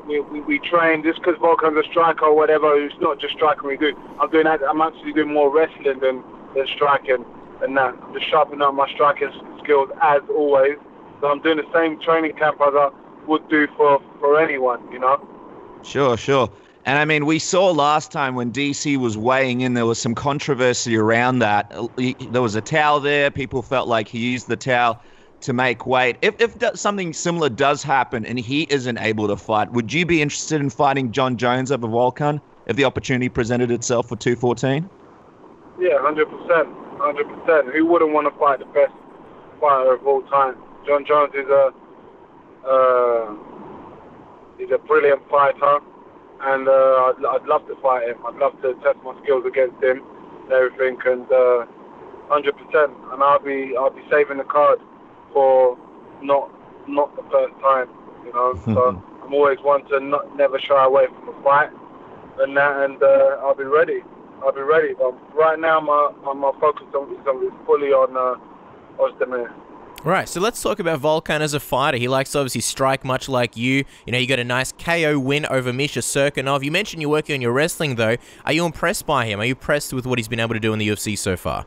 Speaker 2: We train just because Volkan's a striker or whatever. It's not just striking we do. I'm actually doing more wrestling than striking, and that. I'm just sharpening up my striking skills as always. So I'm doing the same training camp as I would do for anyone, you know.
Speaker 7: Sure. And I mean, we saw last time when DC was weighing in, there was some controversy around that. There was a towel there. People felt like he used the towel to make weight. If something similar does happen and he isn't able to fight, would you be interested in fighting John Jones over Volkan if the opportunity presented itself for 214?
Speaker 2: Yeah, 100%. Who wouldn't want to fight the best fighter of all time? John Jones is a brilliant fighter, and I'd love to fight him. I'd love to test my skills against him and everything, and 100%. And I'll be saving the card for not the first time, you know. So I'm always one to never shy away from a fight, and I'll be ready. I'll be ready. But right now, my focus is fully on Ozdemir.
Speaker 8: Right, so let's talk about Volkan as a fighter. He likes to obviously strike much like you. You know, you got a nice KO win over Misha Serkinov. You mentioned you're working on your wrestling, though. Are you impressed by him? Are you impressed with what he's been able to do in the UFC so far?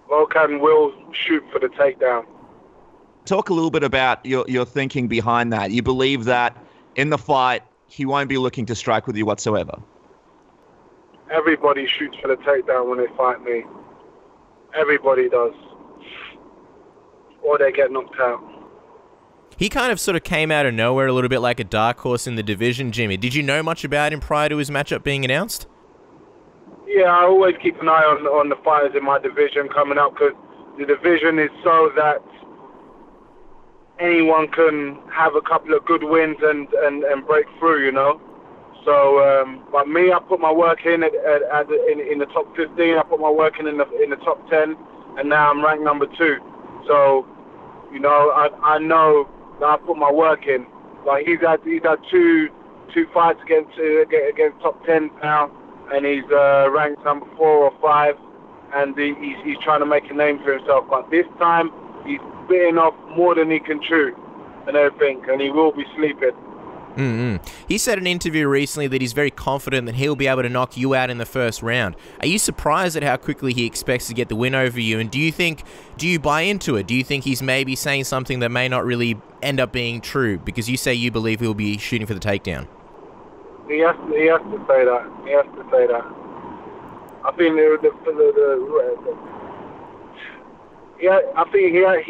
Speaker 2: Volkan will shoot for the takedown.
Speaker 7: Talk a little bit about your thinking behind that. You believe that in the fight, he won't be looking to strike with you whatsoever?
Speaker 2: Everybody shoots for the takedown when they fight me. Everybody does. Or they get knocked out.
Speaker 8: He kind of sort of came out of nowhere a little bit like a dark horse in the division, Jimmy. Did you know much about him prior to his matchup being announced?
Speaker 2: Yeah, I always keep an eye on the fighters in my division coming up because the division is so that anyone can have a couple of good wins and break through, you know. So, but me, I put my work in in the top 15. I put my work in the top 10, and now I'm ranked number 2. So, you know, I know that I put my work in. Like he's had two fights against top 10 now, and he's ranked number 4 or 5, and he's trying to make a name for himself. But this time, he's bitten off more than he can chew, and everything, and he will be sleeping.
Speaker 8: He said in an interview recently that he's very confident that he'll be able to knock you out in the first round. Are you surprised at how quickly he expects to get the win over you? And do you buy into it? Do you think he's maybe saying something that may not really end up being true? Because you say you believe he'll be shooting for the takedown.
Speaker 2: He has to say that. He has to say that. I think he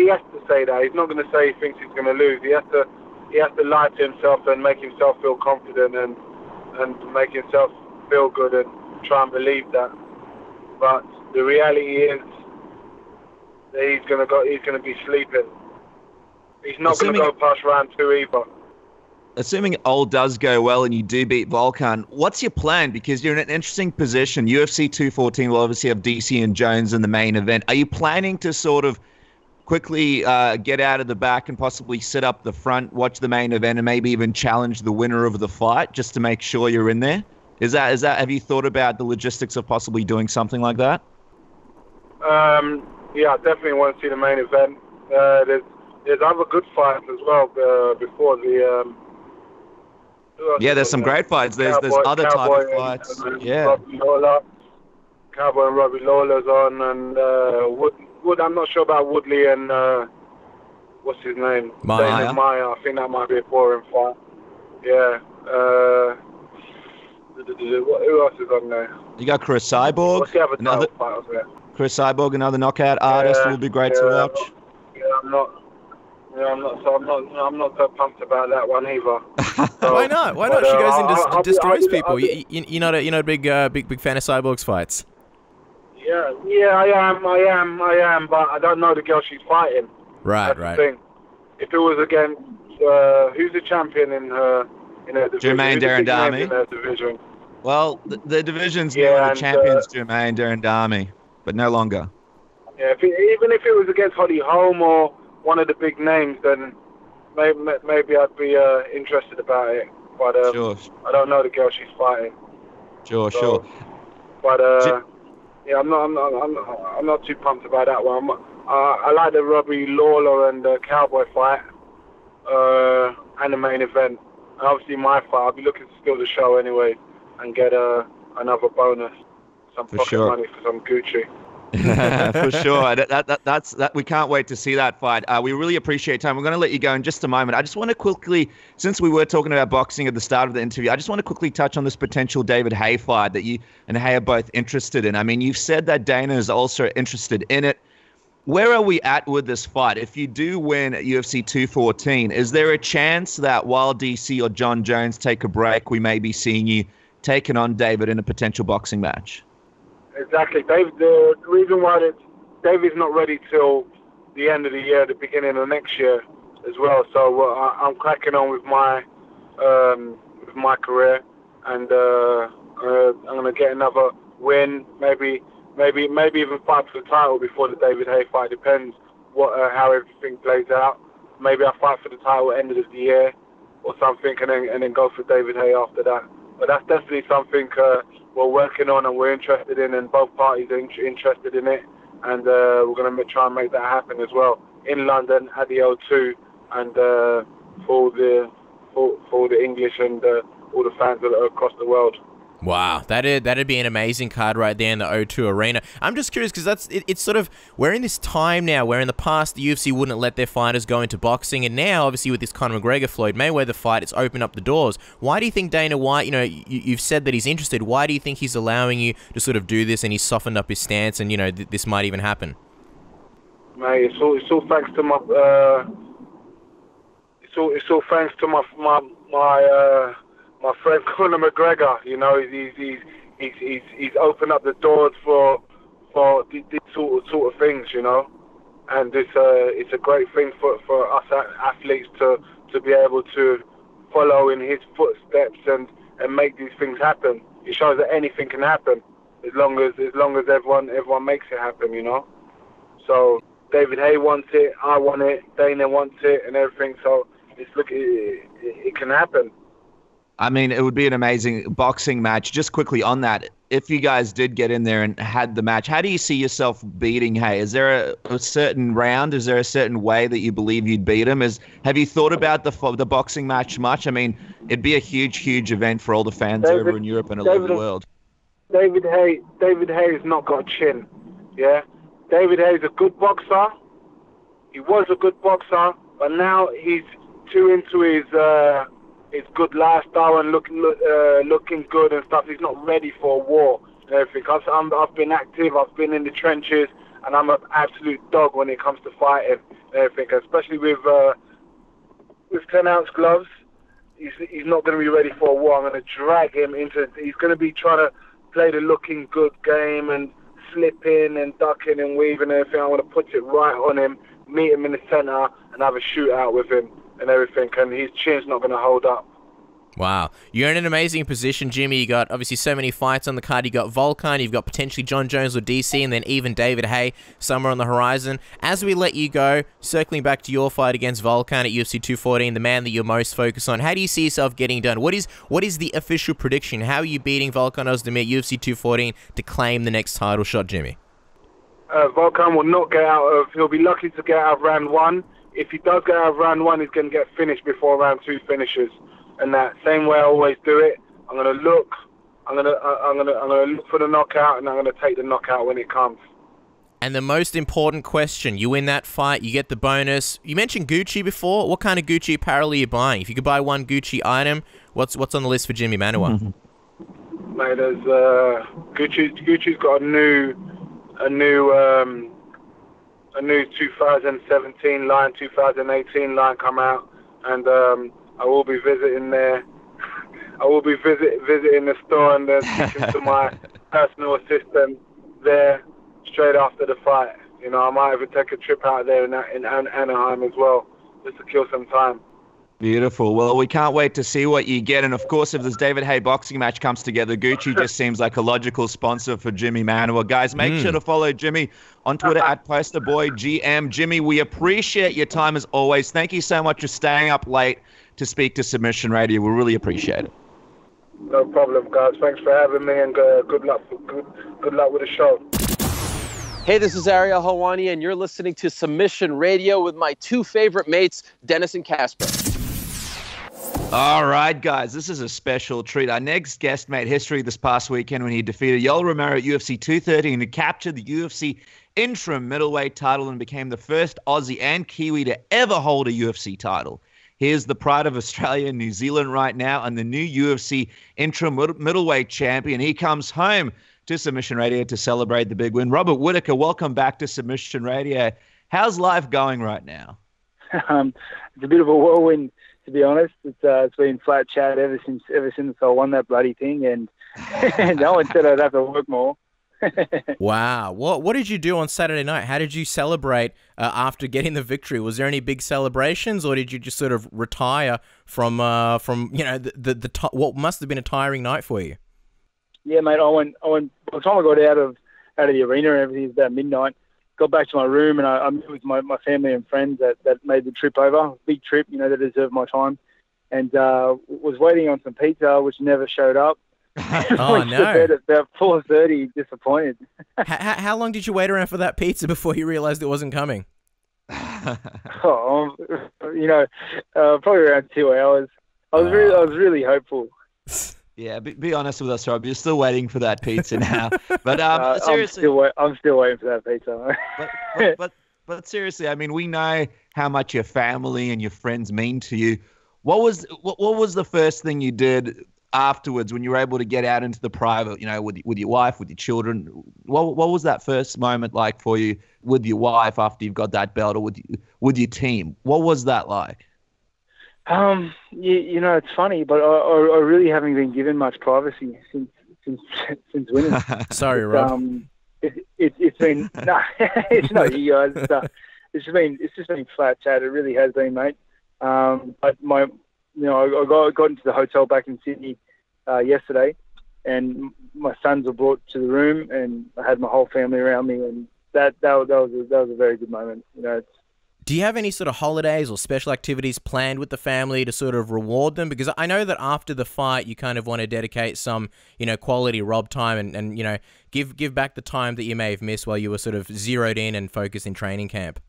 Speaker 2: has to say that. He's not going to say he thinks he's going to lose. He has to lie to himself and make himself feel confident and make himself feel good and try and believe that. But the reality is that he's going to be sleeping. He's not going to go past round 2 either.
Speaker 7: Assuming all does go well and you do beat Volkan, what's your plan? Because you're in an interesting position. UFC 214 will obviously have DC and Jones in the main event. Are you planning to sort of quickly get out of the back and possibly sit up the front, watch the main event, and maybe even challenge the winner of the fight just to make sure you're in there? Is that? Have you thought about the logistics of possibly doing something like that?
Speaker 2: Yeah, I definitely want to see the main event. There's other good fights as well before the.
Speaker 7: Yeah, there's some great fights. There's other type of fights. Yeah.
Speaker 2: Cowboy and Robbie Lawler's on, and Wood. I'm not sure about Woodley and what's his name?
Speaker 8: Maya.
Speaker 2: I think that might be a boring fight. Yeah. Who else is on there?
Speaker 7: You got Chris Cyborg.
Speaker 2: What's the other title fight was there?
Speaker 7: Chris Cyborg, another knockout artist, will be great to watch.
Speaker 2: I'm not so pumped about that one either. So,
Speaker 8: why not? Why not? She goes and destroys people. You're not a big fan of Cyborg's fights.
Speaker 2: Yeah, I am, but I don't know the girl she's fighting.
Speaker 8: Right.
Speaker 2: The thing. If it was against who's the champion in her division?
Speaker 7: Jermaine Darandami.
Speaker 2: In her division.
Speaker 7: Well, the division's new and the champion's Jermaine Darandami, but no longer.
Speaker 2: Yeah, even if it was against Holly Holm or one of the big names, then maybe I'd be interested about it. But
Speaker 7: sure.
Speaker 2: I don't know the girl she's fighting.
Speaker 7: Sure.
Speaker 2: But yeah, I'm not too pumped about that one. I like the Robbie Lawler and Cowboy fight and the main event. And obviously my fight, I'll be looking to steal the show anyway and get another bonus, some pocket money for some Gucci.
Speaker 7: For sure. That's we can't wait to see that fight. We really appreciate time. We're going to let you go in just a moment. I just want to quickly, since we were talking about boxing at the start of the interview, I just want to quickly touch on this potential David Haye fight that you and Haye are both interested in. I mean, you've said that Dana is also interested in it. Where are we at with this fight? If you do win at UFC 214, is there a chance that while DC or John Jones take a break, we may be seeing you taking on David in a potential boxing match?
Speaker 2: Exactly. The reason why David's not ready till the end of the year, the beginning of next year as well. So I'm cracking on with my career, and I'm going to get another win, maybe even fight for the title before the David Haye fight. Depends how everything plays out. Maybe I fight for the title at the end of the year or something, and then go for David Haye after that. But that's definitely something we're working on and we're interested in, and both parties are interested in it. And we're going to try and make that happen as well in London at the O2, and for the English and all the fans that are across the world.
Speaker 8: Wow, that'd be an amazing card right there in the O2 Arena. I'm just curious because it's sort of, we're in this time now where in the past the UFC wouldn't let their fighters go into boxing, and now obviously with this Conor McGregor Floyd Mayweather fight, it's opened up the doors. Why do you think Dana White, you've said that he's interested, why do you think he's allowing you to sort of do this and he's softened up his stance and this might even happen?
Speaker 2: Mate, it's all thanks to my it's all thanks to my friend Conor McGregor. He's opened up the doors for these sort of things, and it's a great thing for us athletes to be able to follow in his footsteps and make these things happen. It shows that anything can happen as long as everyone makes it happen, So David Haye wants it, I want it, Dana wants it, and everything. So it can happen.
Speaker 7: I mean, it would be an amazing boxing match. Just quickly on that, if you guys did get in there and had the match, how do you see yourself beating Haye? Is there a certain round? Is there a certain way that you believe you'd beat him? Have you thought about the boxing match much? I mean, it'd be a huge event for all the fans over in Europe and all over the world.
Speaker 2: David Haye has not got a chin. Yeah, David Haye's a good boxer. He was a good boxer, but now he's too into his good lifestyle and looking good and stuff. He's not ready for a war and everything. I've been active, I've been in the trenches, and I'm an absolute dog when it comes to fighting and everything. Especially with 10-ounce gloves, he's not going to be ready for a war. I'm going to drag him into. He's going to be trying to play the looking good game and slipping and ducking and weaving and everything. I'm going to put it right on him, meet him in the center, and have a shootout with him and everything, and his chin's not going to hold up.
Speaker 8: Wow. You're in an amazing position, Jimmy. You got obviously so many fights on the card. You got Volkan, you've got potentially John Jones or DC, and then even David Haye somewhere on the horizon. As we let you go, circling back to your fight against Volkan at UFC 214, the man that you're most focused on, how do you see yourself getting done? What is the official prediction? How are you beating Volkan Ozdemir at UFC 214 to claim the next title shot, Jimmy?
Speaker 2: Volkan will not get out of... He'll be lucky to get out of round one. If he does get out of round one, he's going to get finished before round two finishes. And that same way I always do it. I'm going to look for the knockout, and I'm going to take the knockout when it comes.
Speaker 8: And the most important question, you win that fight, you get the bonus. You mentioned Gucci before. What kind of Gucci apparel are you buying? If you could buy one Gucci item, what's on the list for Jimi Manuwa?
Speaker 2: Mate, there's Gucci's got a new 2017 line, 2018 line come out, and I will be visiting there. I will be visiting the store and then speaking to my personal assistant there straight after the fight. I might even take a trip out there in Anaheim as well, just to kill some time.
Speaker 7: Beautiful. Well, we can't wait to see what you get. And, of course, if this David Haye boxing match comes together, Gucci just seems like a logical sponsor for Jimi Manuwa. Guys, make sure to follow Jimmy on Twitter at PosterBoyGM. Jimmy, we appreciate your time as always. Thank you so much for staying up late to speak to Submission Radio. We really appreciate it.
Speaker 2: No problem, guys. Thanks for having me, and good luck with the show.
Speaker 5: Hey, this is Ariel Helwani, and you're listening to Submission Radio with my two favorite mates, Dennis and Casper.
Speaker 7: All right, guys, this is a special treat. Our next guest made history this past weekend when he defeated Yoel Romero at UFC 213 to capture the UFC interim middleweight title and became the first Aussie and Kiwi to ever hold a UFC title. Here's the pride of Australia and New Zealand right now and the new UFC interim middleweight champion. He comes home to Submission Radio to celebrate the big win. Robert Whittaker, welcome back to Submission Radio. How's life going right now?
Speaker 3: It's a bit of a whirlwind, to be honest. It's been flat chat ever since I won that bloody thing, and no one said I'd have to work more.
Speaker 8: Wow. What did you do on Saturday night? How did you celebrate after getting the victory? Was there any big celebrations, or did you just sort of retire from what must have been a tiring night for you?
Speaker 3: Yeah, mate. I went. By the time I got out of the arena and everything, it was about midnight. Got back to my room, and I met with my family and friends that made the trip over. Big trip, they deserved my time. And was waiting on some pizza, which never showed up.
Speaker 8: Oh,
Speaker 3: Went to bed at about 4:30, disappointed.
Speaker 8: How long did you wait around for that pizza before you realized it wasn't coming?
Speaker 3: Probably around 2 hours. I was really hopeful.
Speaker 7: Yeah, be honest with us, Rob. You're still waiting for that pizza now. But seriously,
Speaker 3: I'm still waiting for that pizza.
Speaker 7: but seriously, I mean, we know how much your family and your friends mean to you. What was the first thing you did afterwards when you were able to get out into the private, with your wife, with your children? What was that first moment like for you with your wife after you've got that belt, or with your team? What was that like?
Speaker 3: It's funny, but I really haven't been given much privacy since winning.
Speaker 8: Sorry, Rob.
Speaker 3: It's been it's not you guys. It's just been flat chat. It really has been, mate. But I got into the hotel back in Sydney yesterday, and my sons were brought to the room, and I had my whole family around me, and that was a very good moment.
Speaker 8: Do you have any sort of holidays or special activities planned with the family to sort of reward them? Because I know that after the fight, you kind of want to dedicate some, quality Rob time and give back the time that you may have missed while you were sort of zeroed in and focused in training camp.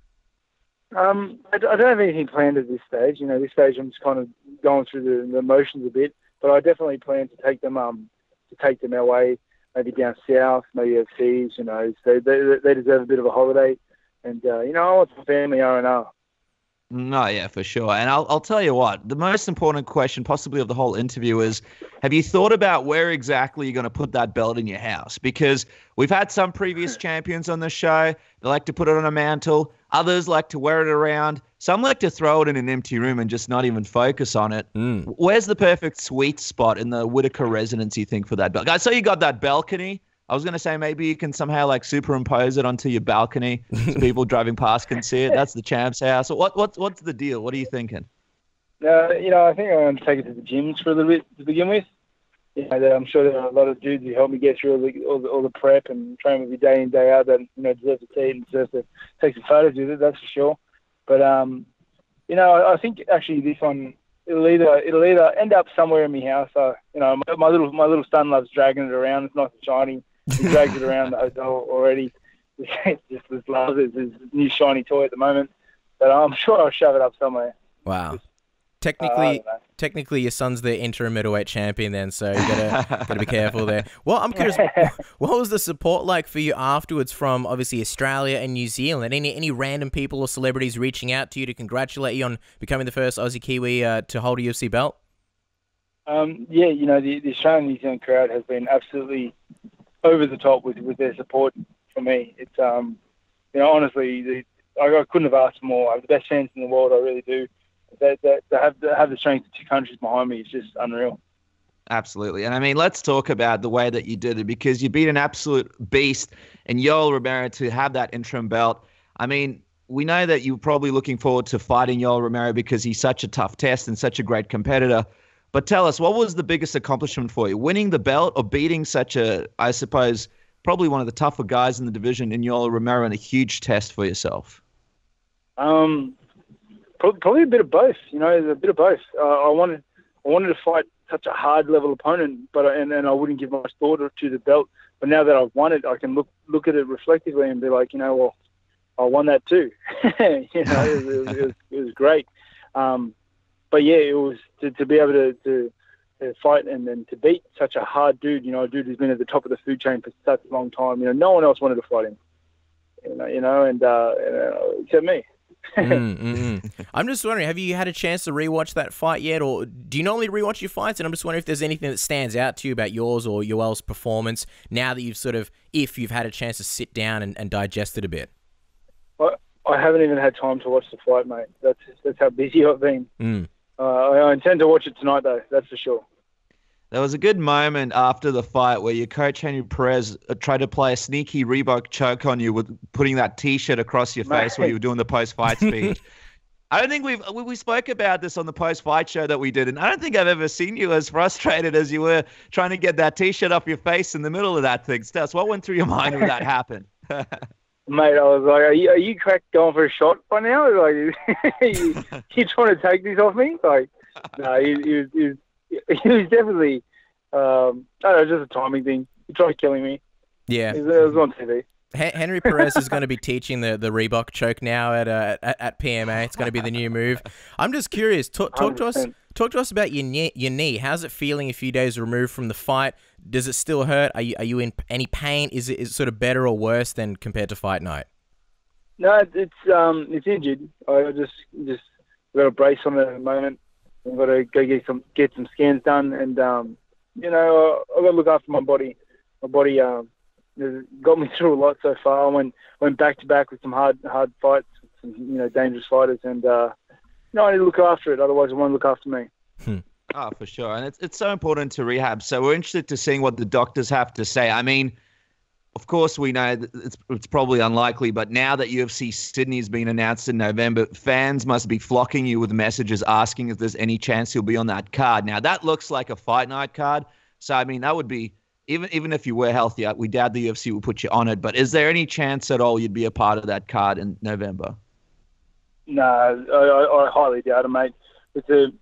Speaker 3: I don't have anything planned at this stage. This stage I'm just kind of going through the motions a bit, but I definitely plan to take them our way, maybe down south, maybe overseas. So they deserve a bit of a holiday. And, I want some family R&R.
Speaker 7: No, yeah, for sure. And I'll tell you what, the most important question possibly of the whole interview is, have you thought about where exactly you're going to put that belt in your house? Because we've had some previous champions on the show. They like to put it on a mantle. Others like to wear it around. Some like to throw it in an empty room and just not even focus on it. Where's the perfect sweet spot in the Whittaker residence, you think, for that belt? I saw you got that balcony. I was going to say maybe you can somehow superimpose it onto your balcony so people driving past can see it. That's the champ's house. What's the deal? What are you thinking?
Speaker 3: I think I'm going to take it to the gyms for a little bit to begin with. I'm sure there are a lot of dudes who help me get through all the prep and train with me day in, day out that, deserve to see it and deserve to take some photos with it, that's for sure. But, I think actually this one, it'll either end up somewhere in my house. My little son loves dragging it around. It's nice and shiny. He drags it around the hotel already. Just loves it. It's his new shiny toy at the moment. But I'm sure I'll shove it up somewhere.
Speaker 8: Wow. Technically, your son's the interim middleweight champion then, so you gotta be careful there. Well, I'm curious, what was the support like for you afterwards from obviously Australia and New Zealand? Any random people or celebrities reaching out to you to congratulate you on becoming the first Aussie Kiwi to hold a UFC belt?
Speaker 3: The Australian New Zealand crowd has been absolutely over the top with their support for me. It's honestly, I couldn't have asked for more. I have the best fans in the world. I really do. To have the strength of two countries behind me is just unreal.
Speaker 7: Absolutely. And I mean, let's talk about the way that you did it, because you beat an absolute beast in Yoel Romero to have that interim belt. I mean, we know that you're probably looking forward to fighting Yoel Romero because he's such a tough test and such a great competitor. But tell us, what was the biggest accomplishment for you? Winning the belt or beating such I suppose, probably one of the tougher guys in the division in Yoel Romero, and a huge test for yourself?
Speaker 3: Probably a bit of both. A bit of both. I wanted to fight such a hard level opponent, but I wouldn't give much thought to the belt. But now that I've won it, I can look at it reflectively and be like, well, I won that too. It was great. But yeah, it was to be able to fight and then to beat such a hard dude. A dude who's been at the top of the food chain for such a long time. No one else wanted to fight him. Except me.
Speaker 8: I'm just wondering, have you had a chance to rewatch that fight yet, or do you normally rewatch your fights? And I'm just wondering if there's anything that stands out to you about yours or Yoel's performance now that if you've had a chance to sit down and digest it a bit.
Speaker 3: I haven't even had time to watch the fight, mate. That's how busy I've been. I intend to watch it tonight, though. That's for sure.
Speaker 7: There was a good moment after the fight where your coach, Henry Perez, tried to play a sneaky Reebok choke on you with putting that T-shirt across your face while you were doing the post-fight speech. I don't think we spoke about this on the post-fight show that we did, and I don't think I've ever seen you as frustrated as you were trying to get that T-shirt off your face in the middle of that thing. Steph, what went through your mind when that happened?
Speaker 3: Mate, I was like, are you cracked going for a shot by now? Like, you trying to take this off me? Like, no, he was definitely
Speaker 9: I don't know, just a timing thing. He tried killing me.
Speaker 8: Yeah.
Speaker 9: It was on TV.
Speaker 8: Henry Perez is going to be teaching the Reebok choke now at PMA. It's going to be the new move. I'm just curious. Talk to us about your knee. How's it feeling a few days removed from the fight? Does it still hurt? Are you in any pain? Is it sort of better or worse than compared to fight night?
Speaker 9: No, it's injured. I just got a brace on it at the moment. I've got to go get some scans done, and I've got to look after my body. My body got me through a lot so far. I went back to back with some hard fights, with some dangerous fighters, and I need to look after it. Otherwise, it won't look after me.
Speaker 7: Oh, for sure, and it's so important to rehab. So we're interested to seeing what the doctors have to say. I mean, of course, we know that it's probably unlikely, but now that UFC Sydney has been announced in November, fans must be flocking you with messages asking if there's any chance you'll be on that card. Now, that looks like a fight night card, so I mean, that would be. Even if you were healthy, we doubt the UFC will put you on it. But is there any chance at all you'd be a part of that card in November?
Speaker 9: No, I highly doubt it, mate.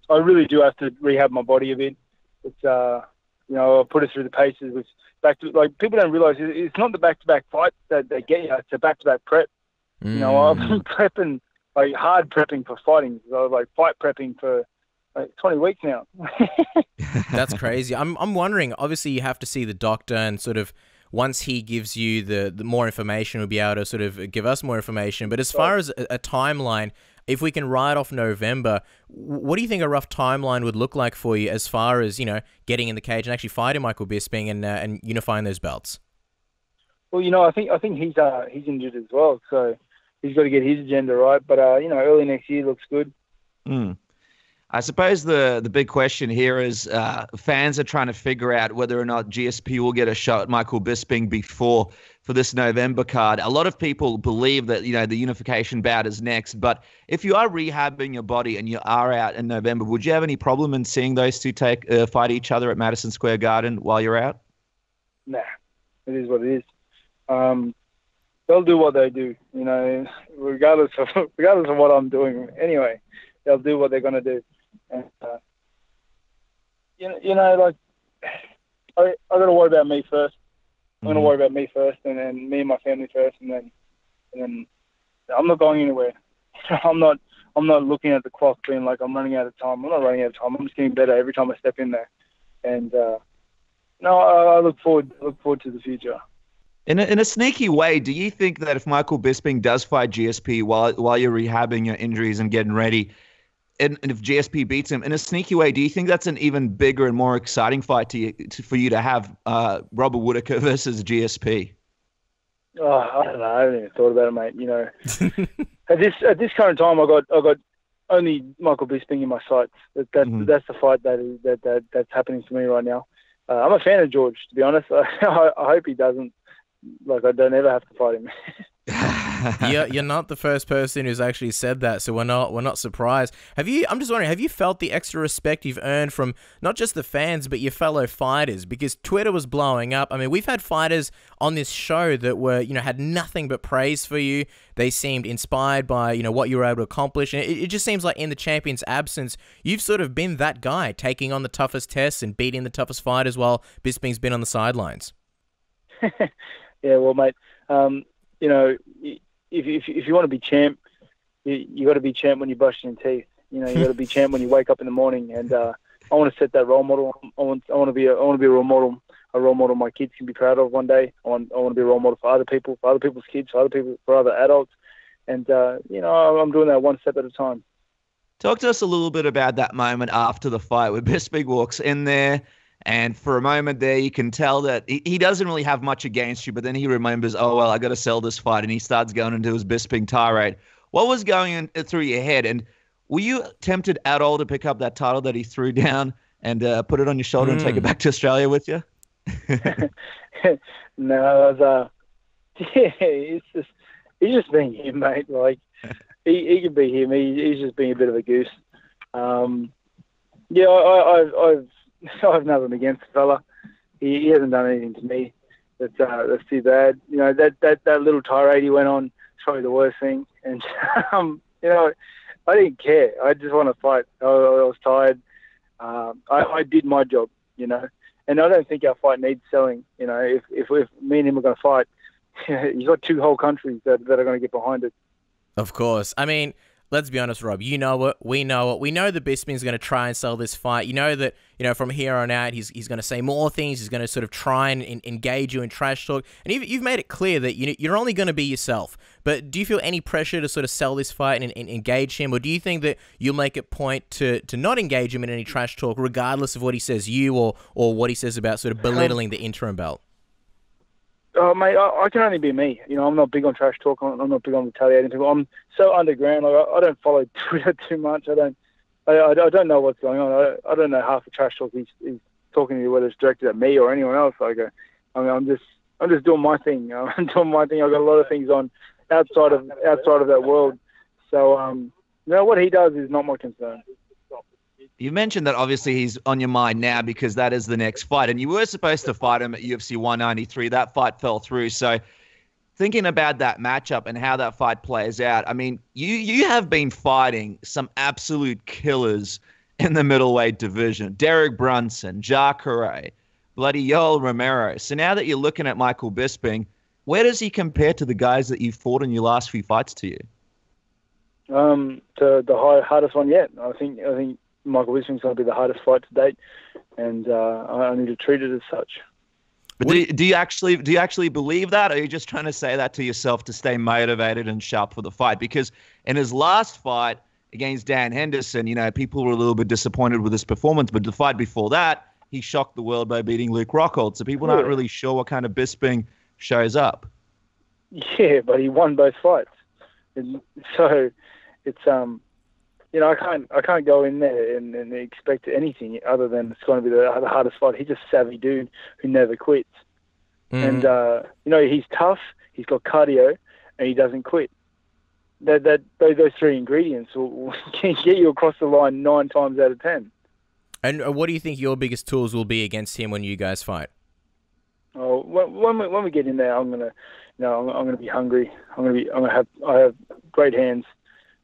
Speaker 9: I really do have to rehab my body a bit. It's I'll put it through the paces. With people don't realise it's not the back-to-back fights that they get you. It's a back-to-back prep. I've been prepping, hard prepping for fighting. So fight prepping for 20 weeks now.
Speaker 8: That's crazy. I'm wondering, obviously you have to see the doctor, and sort of once he gives you the more information, we'll be able to sort of give us more information. But as far as a timeline, if we can ride off November, what do you think a rough timeline would look like for you as far as, getting in the cage and actually fighting Michael Bisping and unifying those belts?
Speaker 9: Well, I think he's injured as well, so he's got to get his agenda right. But early next year looks good.
Speaker 7: I suppose the big question here is fans are trying to figure out whether or not GSP will get a shot at Michael Bisping for this November card. A lot of people believe that the unification bout is next, but if you are rehabbing your body and you are out in November, would you have any problem in seeing those two fight each other at Madison Square Garden while you're out?
Speaker 9: Nah, it is what it is. They'll do what they do, regardless of what I'm doing. Anyway, they'll do what they're going to do. And, I got to worry about me first. I'm going to worry about me first, and then me and my family first, and then I'm not going anywhere. I'm not looking at the clock being like I'm running out of time. I'm not running out of time. I'm just getting better every time I step in there. And I look forward to the future.
Speaker 7: In a sneaky way, do you think that if Michael Bisping does fight GSP while you're rehabbing your injuries and getting ready, and if GSP beats him, in a sneaky way, do you think that's an even bigger and more exciting fight for you to have Robert Whittaker versus GSP?
Speaker 9: Oh, I don't know. I haven't even thought about it, mate. At this current time, I got only Michael Bisping in my sights. That's the fight that's happening for me right now. I'm a fan of George, to be honest. I hope he doesn't. I don't ever have to fight him.
Speaker 8: You're not the first person who's actually said that, so we're not surprised. I'm just wondering, have you felt the extra respect you've earned from not just the fans but your fellow fighters? Because Twitter was blowing up. I mean, we've had fighters on this show that were, had nothing but praise for you. They seemed inspired by, what you were able to accomplish, and it just seems like in the champion's absence, you've sort of been that guy taking on the toughest tests and beating the toughest fighters while Bisping's been on the sidelines.
Speaker 9: Yeah, well, mate, if you want to be champ, you got to be champ when you're brushing your teeth. You got to be champ when you wake up in the morning. And I want to set that role model. I want to be a role model. A role model my kids can be proud of one day. I want to be a role model for other people, for other people's kids, for other adults. And I'm doing that one step at a time.
Speaker 7: Talk to us a little bit about that moment after the fight where Bisping walks in there. And for a moment there, you can tell that he doesn't really have much against you, but then he remembers, oh, well, I got to sell this fight, and he starts going into his Bisping tirade. What was going through your head? And were you tempted at all to pick up that title that he threw down and put it on your shoulder and take it back to Australia with you?
Speaker 9: No, I was, he's just being him, mate. He can be him. He's just being a bit of a goose. I've nothing against the fella. He hasn't done anything to me that's too bad. That little tirade he went on is probably the worst thing. And I didn't care. I just want to fight. I was tired. I did my job, and and I don't think our fight needs selling. You know, if me and him are going to fight, he's got two whole countries that are going to get behind it.
Speaker 8: Of course. I mean, let's be honest, Rob. You know it. We know it. We know that Bisping's going to try and sell this fight. You know that, from here on out, he's going to say more things. He's going to sort of try and engage you in trash talk. And you've made it clear that you're only going to be yourself. But do you feel any pressure to sort of sell this fight and engage him? Or do you think that you'll make it point to not engage him in any trash talk, regardless of what he says or what he says about sort of belittling the interim belt?
Speaker 9: Oh, mate, I can only be me. I'm not big on trash talk. I'm not big on retaliating people. I'm so underground. Like, I don't follow Twitter too much. I don't know what's going on. I don't know half the trash talk he's talking to you, whether it's directed at me or anyone else. I'm just doing my thing. I'm doing my thing. I've got a lot of things on outside of that world. So, what he does is not my concern.
Speaker 7: You mentioned that obviously he's on your mind now because that is the next fight. And you were supposed to fight him at UFC 193. That fight fell through. So thinking about that matchup and how that fight plays out, I mean, you have been fighting some absolute killers in the middleweight division. Derek Brunson, Jacare, bloody Yoel Romero. So now that you're looking at Michael Bisping, where does he compare to the guys that you've fought in your last few fights to you?
Speaker 9: To the hardest one yet. I think Michael Bisping's going to be the hardest fight to date, and I need to treat it as such.
Speaker 7: But do you actually believe that, or are you just trying to say that to yourself to stay motivated and sharp for the fight? Because in his last fight against Dan Henderson, people were a little bit disappointed with his performance, but the fight before that, he shocked the world by beating Luke Rockhold. So people aren't really sure what kind of Bisping shows up.
Speaker 9: Yeah, but he won both fights, and so it's I can't go in there and expect anything other than it's going to be the hardest fight. He's a savvy dude who never quits. Mm-hmm. And, he's tough, he's got cardio, and he doesn't quit. Those three ingredients will get you across the line 9 times out of 10.
Speaker 8: And what do you think your biggest tools will be against him when you guys fight?
Speaker 9: Oh, when we get in there, I'm gonna be hungry. I have great hands.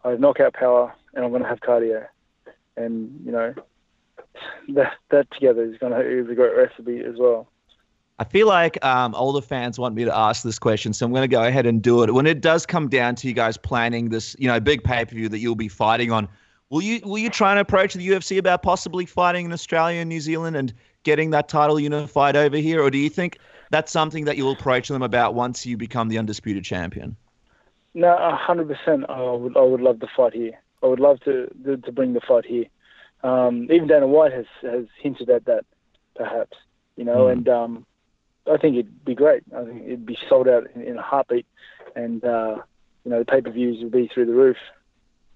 Speaker 9: I have knockout power, and I'm going to have cardio. And, that together is a great recipe as well.
Speaker 7: I feel like older fans want me to ask this question, so I'm going to go ahead and do it. When it does come down to you guys planning this, big pay-per-view that you'll be fighting on, will you try and approach the UFC about possibly fighting in Australia and New Zealand and getting that title unified over here? Or do you think that's something that you'll approach them about once you become the undisputed champion?
Speaker 9: No, 100%. I would love to fight here. I would love to bring the fight here. Even Dana White has hinted at that, perhaps. And I think it'd be great. I think it'd be sold out in a heartbeat, and the pay-per-views would be through the roof.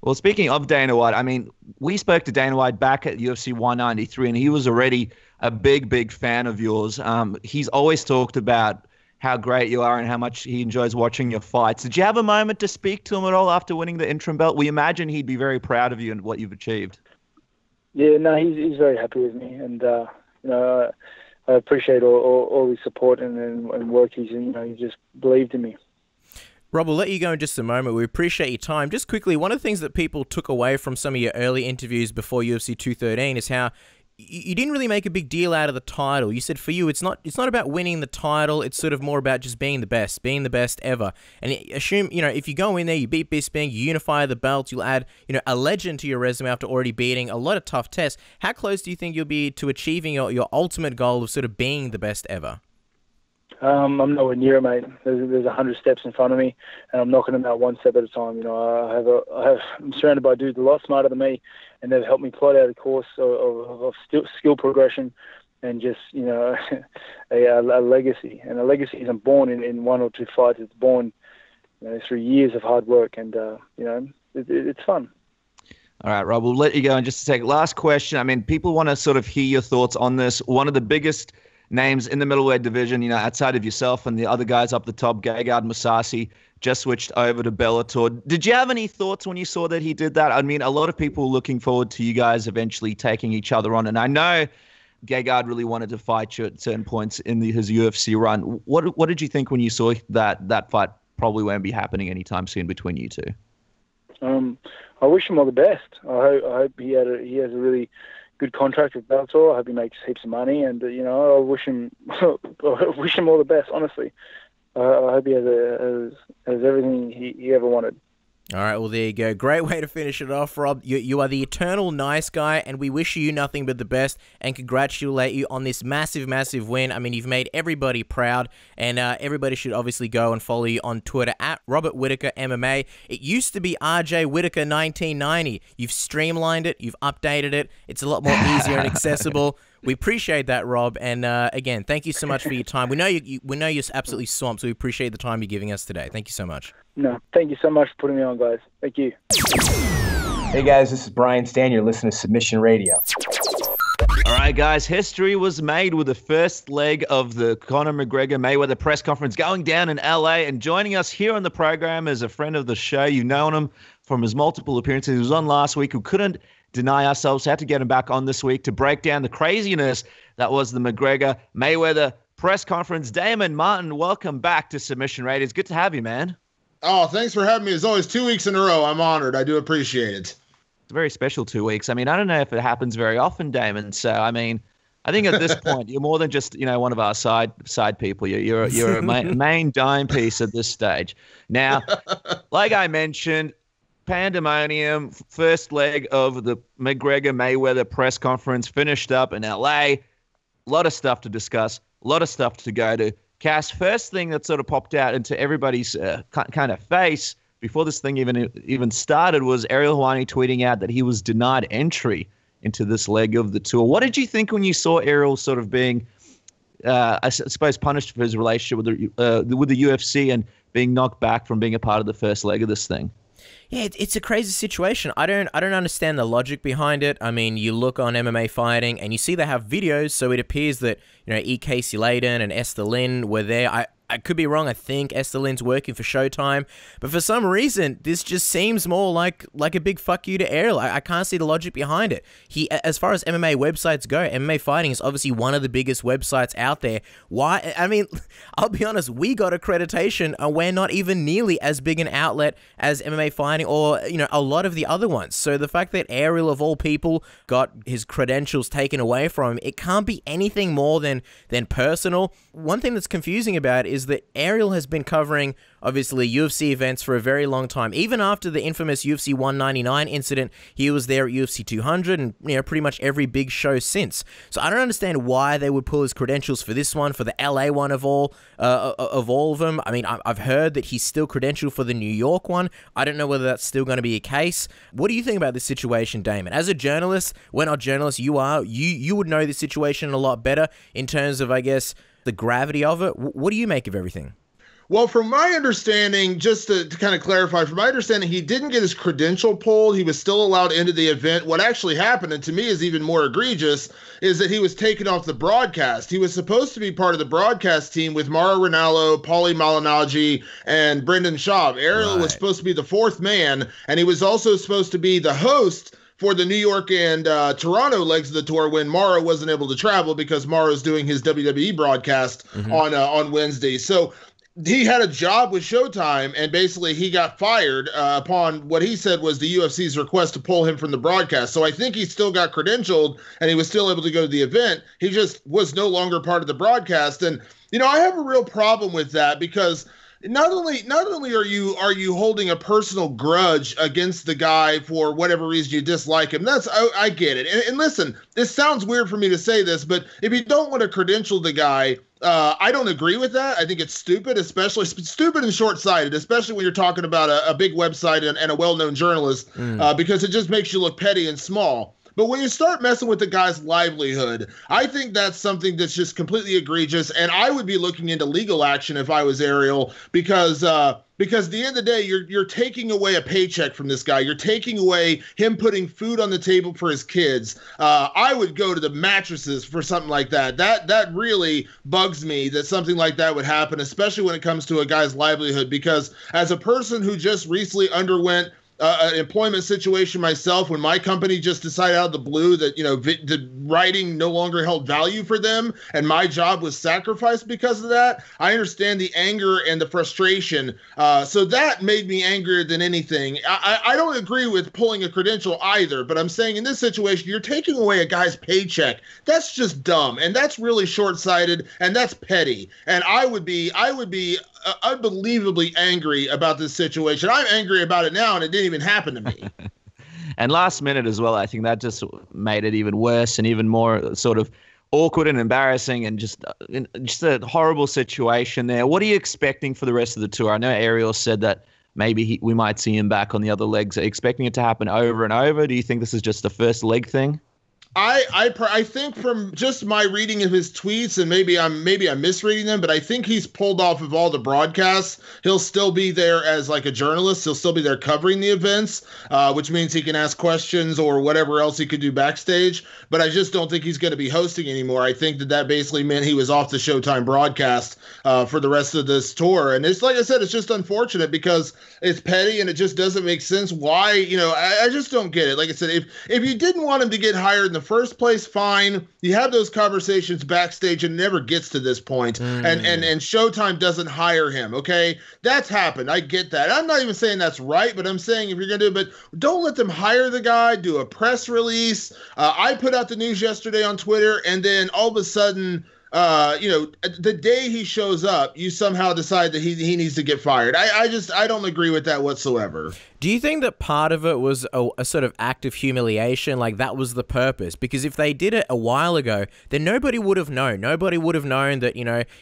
Speaker 7: Well, speaking of Dana White, I mean, we spoke to Dana White back at UFC 193, and he was already a big fan of yours. He's always talked about how great you are and how much he enjoys watching your fights. Did you have a moment to speak to him at all after winning the interim belt? We imagine he'd be very proud of you and what you've achieved.
Speaker 9: Yeah, no, he's very happy with me, and I appreciate all his support and work. He just believed in me.
Speaker 8: Rob, we'll let you go in just a moment. We appreciate your time. Just quickly, one of the things that people took away from some of your early interviews before UFC 213 is how you didn't really make a big deal out of the title. You said for you, it's not about winning the title. It's sort of more about just being the best ever. And assume, if you go in there, you beat Bisping, you unify the belts, you'll add, a legend to your resume after already beating a lot of tough tests. How close do you think you'll be to achieving your ultimate goal of sort of being the best ever?
Speaker 9: I'm nowhere near it, mate. There's 100 steps in front of me, and I'm knocking them out one step at a time. I'm surrounded by dudes a lot smarter than me, and they've helped me plot out a course of skill progression and just, a legacy. And a legacy isn't born in 1 or 2 fights. It's born through years of hard work, and, it's fun.
Speaker 7: All right, Rob, we'll let you go in just a second. Last question. I mean, people want to sort of hear your thoughts on this. One of the biggest names in the middleweight division, outside of yourself and the other guys up the top, Gegard Mousasi, just switched over to Bellator. Did you have any thoughts when you saw that he did that? I mean, a lot of people were looking forward to you guys eventually taking each other on. And I know Gegard really wanted to fight you at certain points in his UFC run. What did you think when you saw that fight probably won't be happening anytime soon between you two?
Speaker 9: I wish him all the best. I hope he has a really good contract with Bellator. I hope he makes heaps of money, and I wish him all the best. Honestly, I hope he has everything he ever wanted.
Speaker 8: All right, well, there you go. Great way to finish it off, Rob. You are the eternal nice guy, and we wish you nothing but the best and congratulate you on this massive, massive win. I mean, you've made everybody proud, and everybody should obviously go and follow you on Twitter at Robert Whittaker MMA. It used to be RJ Whittaker 1990. You've streamlined it. You've updated it. It's a lot more easier and accessible. We appreciate that, Rob. And again, thank you so much for your time. We know you're absolutely swamped, so we appreciate the time you're giving us today. Thank you so much.
Speaker 9: No, thank you so much for putting me on, guys. Thank you.
Speaker 10: Hey, guys, this is Brian Stan. You're listening to Submission Radio.
Speaker 7: All right, guys, history was made with the first leg of the Conor McGregor Mayweather press conference going down in LA. And joining us here on the program is a friend of the show. You've known him from his multiple appearances. He was on last week, who couldn't deny ourselves. Had to get him back on this week to break down the craziness that was the McGregor Mayweather press conference. Damon Martin, welcome back to Submission Radio. It's good to have you, man.
Speaker 11: Oh, thanks for having me. As always, 2 weeks in a row. I'm honored. I do appreciate it.
Speaker 7: It's a very special 2 weeks. I mean, I don't know if it happens very often, Damon. So, I mean, I think at this point, you're more than just, one of our side people. You're a main dime piece at this stage. Now, like I mentioned, pandemonium, first leg of the McGregor-Mayweather press conference finished up in LA. A lot of stuff to discuss, a lot of stuff to go to. Cass, first thing that sort of popped out into everybody's kind of face before this thing even started was Ariel Helwani tweeting out that he was denied entry into this leg of the tour. What did you think when you saw Ariel sort of being, I suppose, punished for his relationship with the UFC and being knocked back from being a part of the first leg of this thing?
Speaker 8: Yeah, it's a crazy situation. I don't understand the logic behind it. I mean, you look on MMA Fighting and you see they have videos, so it appears that E. Casey Layden and Esther Lynn were there. I could be wrong. I think Esther Lynn's working for Showtime, but for some reason, this just seems more like a big fuck you to Ariel. I can't see the logic behind it. As far as MMA websites go, MMA Fighting is obviously one of the biggest websites out there. Why? I mean, I'll be honest. We got accreditation, and we're not even nearly as big an outlet as MMA Fighting or a lot of the other ones. So the fact that Ariel, of all people, got his credentials taken away from him, it can't be anything more than personal. One thing that's confusing about it is that Ariel has been covering, obviously, UFC events for a very long time. Even after the infamous UFC 199 incident, he was there at UFC 200 and pretty much every big show since. So I don't understand why they would pull his credentials for this one, for the LA one of all of them. I mean, I've heard that he's still credentialed for the New York one. I don't know whether that's still going to be a case. What do you think about this situation, Damon? As a journalist, we're not journalists, you are. You would know the situation a lot better in terms of, I guess, the gravity of it. What do you make of everything?
Speaker 11: Well, from my understanding, just to kind of clarify, from my understanding, he didn't get his credential pulled. He was still allowed into the event. What actually happened, and to me is even more egregious, is that he was taken off the broadcast. He was supposed to be part of the broadcast team with Mauro Ranallo, Paulie Malignaggi, and Brendan Schaub. Ariel was supposed to be the fourth man, and he was also supposed to be the host for the New York and Toronto legs of the tour when Mauro wasn't able to travel because Mauro's doing his WWE broadcast on Wednesday. So he had a job with Showtime, and basically he got fired upon what he said was the UFC's request to pull him from the broadcast. So I think he still got credentialed, and he was still able to go to the event. He just was no longer part of the broadcast. And, I have a real problem with that because not only are you holding a personal grudge against the guy for whatever reason you dislike him. I get it. And listen, this sounds weird for me to say this, but if you don't want to credential the guy, I don't agree with that. I think it's stupid, especially stupid and short-sighted, especially when you're talking about a big website and a well-known journalist, because it just makes you look petty and small. But when you start messing with the guy's livelihood, I think that's something that's just completely egregious, and I would be looking into legal action if I was Ariel, because at the end of the day, you're taking away a paycheck from this guy. You're taking away him putting food on the table for his kids. I would go to the mattresses for something like that. That really bugs me that something like that would happen, especially when it comes to a guy's livelihood, because as a person who just recently underwent an employment situation myself when my company just decided out of the blue that, the writing no longer held value for them and my job was sacrificed because of that. I understand the anger and the frustration. So that made me angrier than anything. I don't agree with pulling a credential either, but I'm saying in this situation, you're taking away a guy's paycheck. That's just dumb. And that's really short-sighted and that's petty. And I would be unbelievably angry about this situation. I'm angry about it now and it didn't even happen to me.
Speaker 7: And last minute as well, I think that just made it even worse and even more sort of awkward and embarrassing and just a horrible situation there. What are you expecting for the rest of the tour? I know Ariel said that maybe we might see him back on the other legs. Are you expecting it to happen over and over? Do you think this is just the first leg thing?
Speaker 11: I think from just my reading of his tweets, and maybe I'm misreading them, but I think he's pulled off of all the broadcasts. He'll still be there as like a journalist. He'll still be there covering the events, which means he can ask questions or whatever else he could do backstage. But I just don't think he's going to be hosting anymore. I think that basically meant he was off the Showtime broadcast for the rest of this tour. And it's like I said, it's just unfortunate because it's petty and it just doesn't make sense. Why? I just don't get it. Like I said, if you didn't want him to get hired in the first place, fine. You have those conversations backstage and it never gets to this point. And Showtime doesn't hire him. Okay, that's happened. I get that. I'm not even saying that's right, but I'm saying if you're gonna do it, but don't let them hire the guy. Do a press release. I put out the news yesterday on Twitter, and then all of a sudden, the day he shows up, you somehow decide that he needs to get fired. I don't agree with that whatsoever.
Speaker 8: Do you think that part of it was a sort of act of humiliation, like that was the purpose? Because if they did it a while ago, then nobody would have known. Nobody would have known that,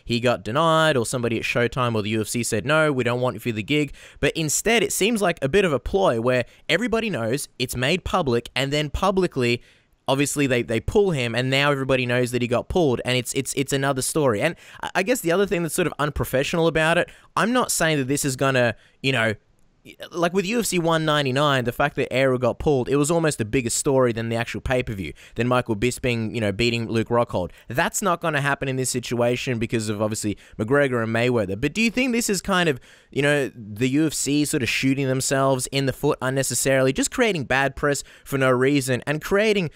Speaker 8: he got denied or somebody at Showtime or the UFC said, no, we don't want you for the gig. But instead, it seems like a bit of a ploy where everybody knows, it's made public, and then publicly, obviously they pull him, and now everybody knows that he got pulled, and it's another story. And I guess the other thing that's sort of unprofessional about it, I'm not saying that this is gonna, like with UFC 199, the fact that Ariel got pulled, it was almost a bigger story than the actual pay-per-view, than Michael Bisping, beating Luke Rockhold. That's not going to happen in this situation because of, obviously, McGregor and Mayweather. But do you think this is kind of, the UFC sort of shooting themselves in the foot unnecessarily, just creating bad press for no reason, and creating,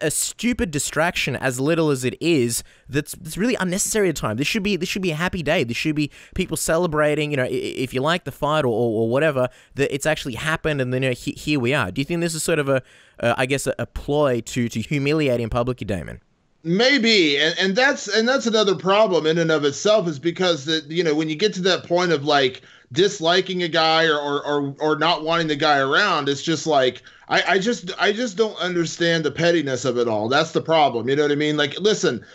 Speaker 8: a stupid distraction, as little as it is, that's really unnecessary at times. This should be a happy day. This should be people celebrating, if you like the fight or whatever, that it's actually happened, and then here we are. Do you think this is sort of a ploy to humiliate him publicly, Damon?
Speaker 11: Maybe, and that's another problem in and of itself, is because when you get to that point of like disliking a guy or not wanting the guy around, it's just like I just don't understand the pettiness of it all. That's the problem. You know what I mean? Like, listen,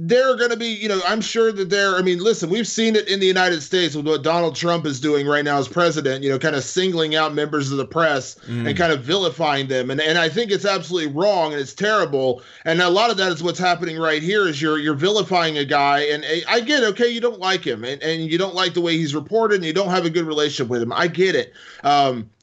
Speaker 11: there are going to be, I'm sure that listen, we've seen it in the United States with what Donald Trump is doing right now as president, kind of singling out members of the press and kind of vilifying them. And I think it's absolutely wrong and it's terrible. And a lot of that is what's happening right here is you're vilifying a guy. And I get it, okay, you don't like him and you don't like the way he's reported and you don't have a good relationship with him. I get it.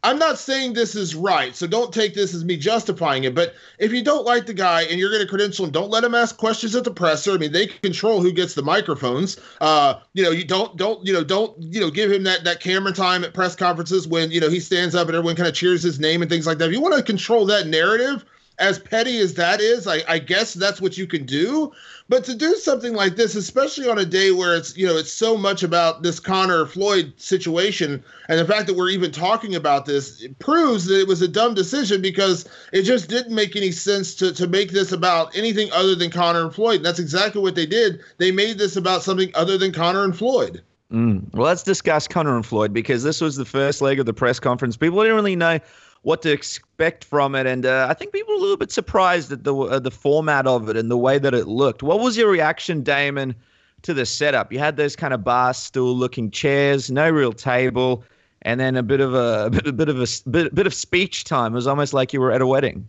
Speaker 11: I'm not saying this is right, so don't take this as me justifying it. But if you don't like the guy and you're going to credential him, don't let him ask questions at the presser. I mean, they control who gets the microphones. You don't give him that camera time at press conferences when he stands up and everyone kind of cheers his name and things like that. If you want to control that narrative, as petty as that is, I guess that's what you can do. But to do something like this, especially on a day where it's so much about this Conor Floyd situation, and the fact that we're even talking about this, it proves that it was a dumb decision because it just didn't make any sense to make this about anything other than Conor and Floyd. And that's exactly what they did. They made this about something other than Conor and Floyd.
Speaker 7: Well, let's discuss Conor and Floyd, because this was the first leg of the press conference. People didn't really know what to expect from it, and I think people were a little bit surprised at the format of it and the way that it looked. What was your reaction, Damon, to the setup? You had those kind of bar stool looking chairs, no real table, and then a bit of speech time. It was almost like you were at a wedding.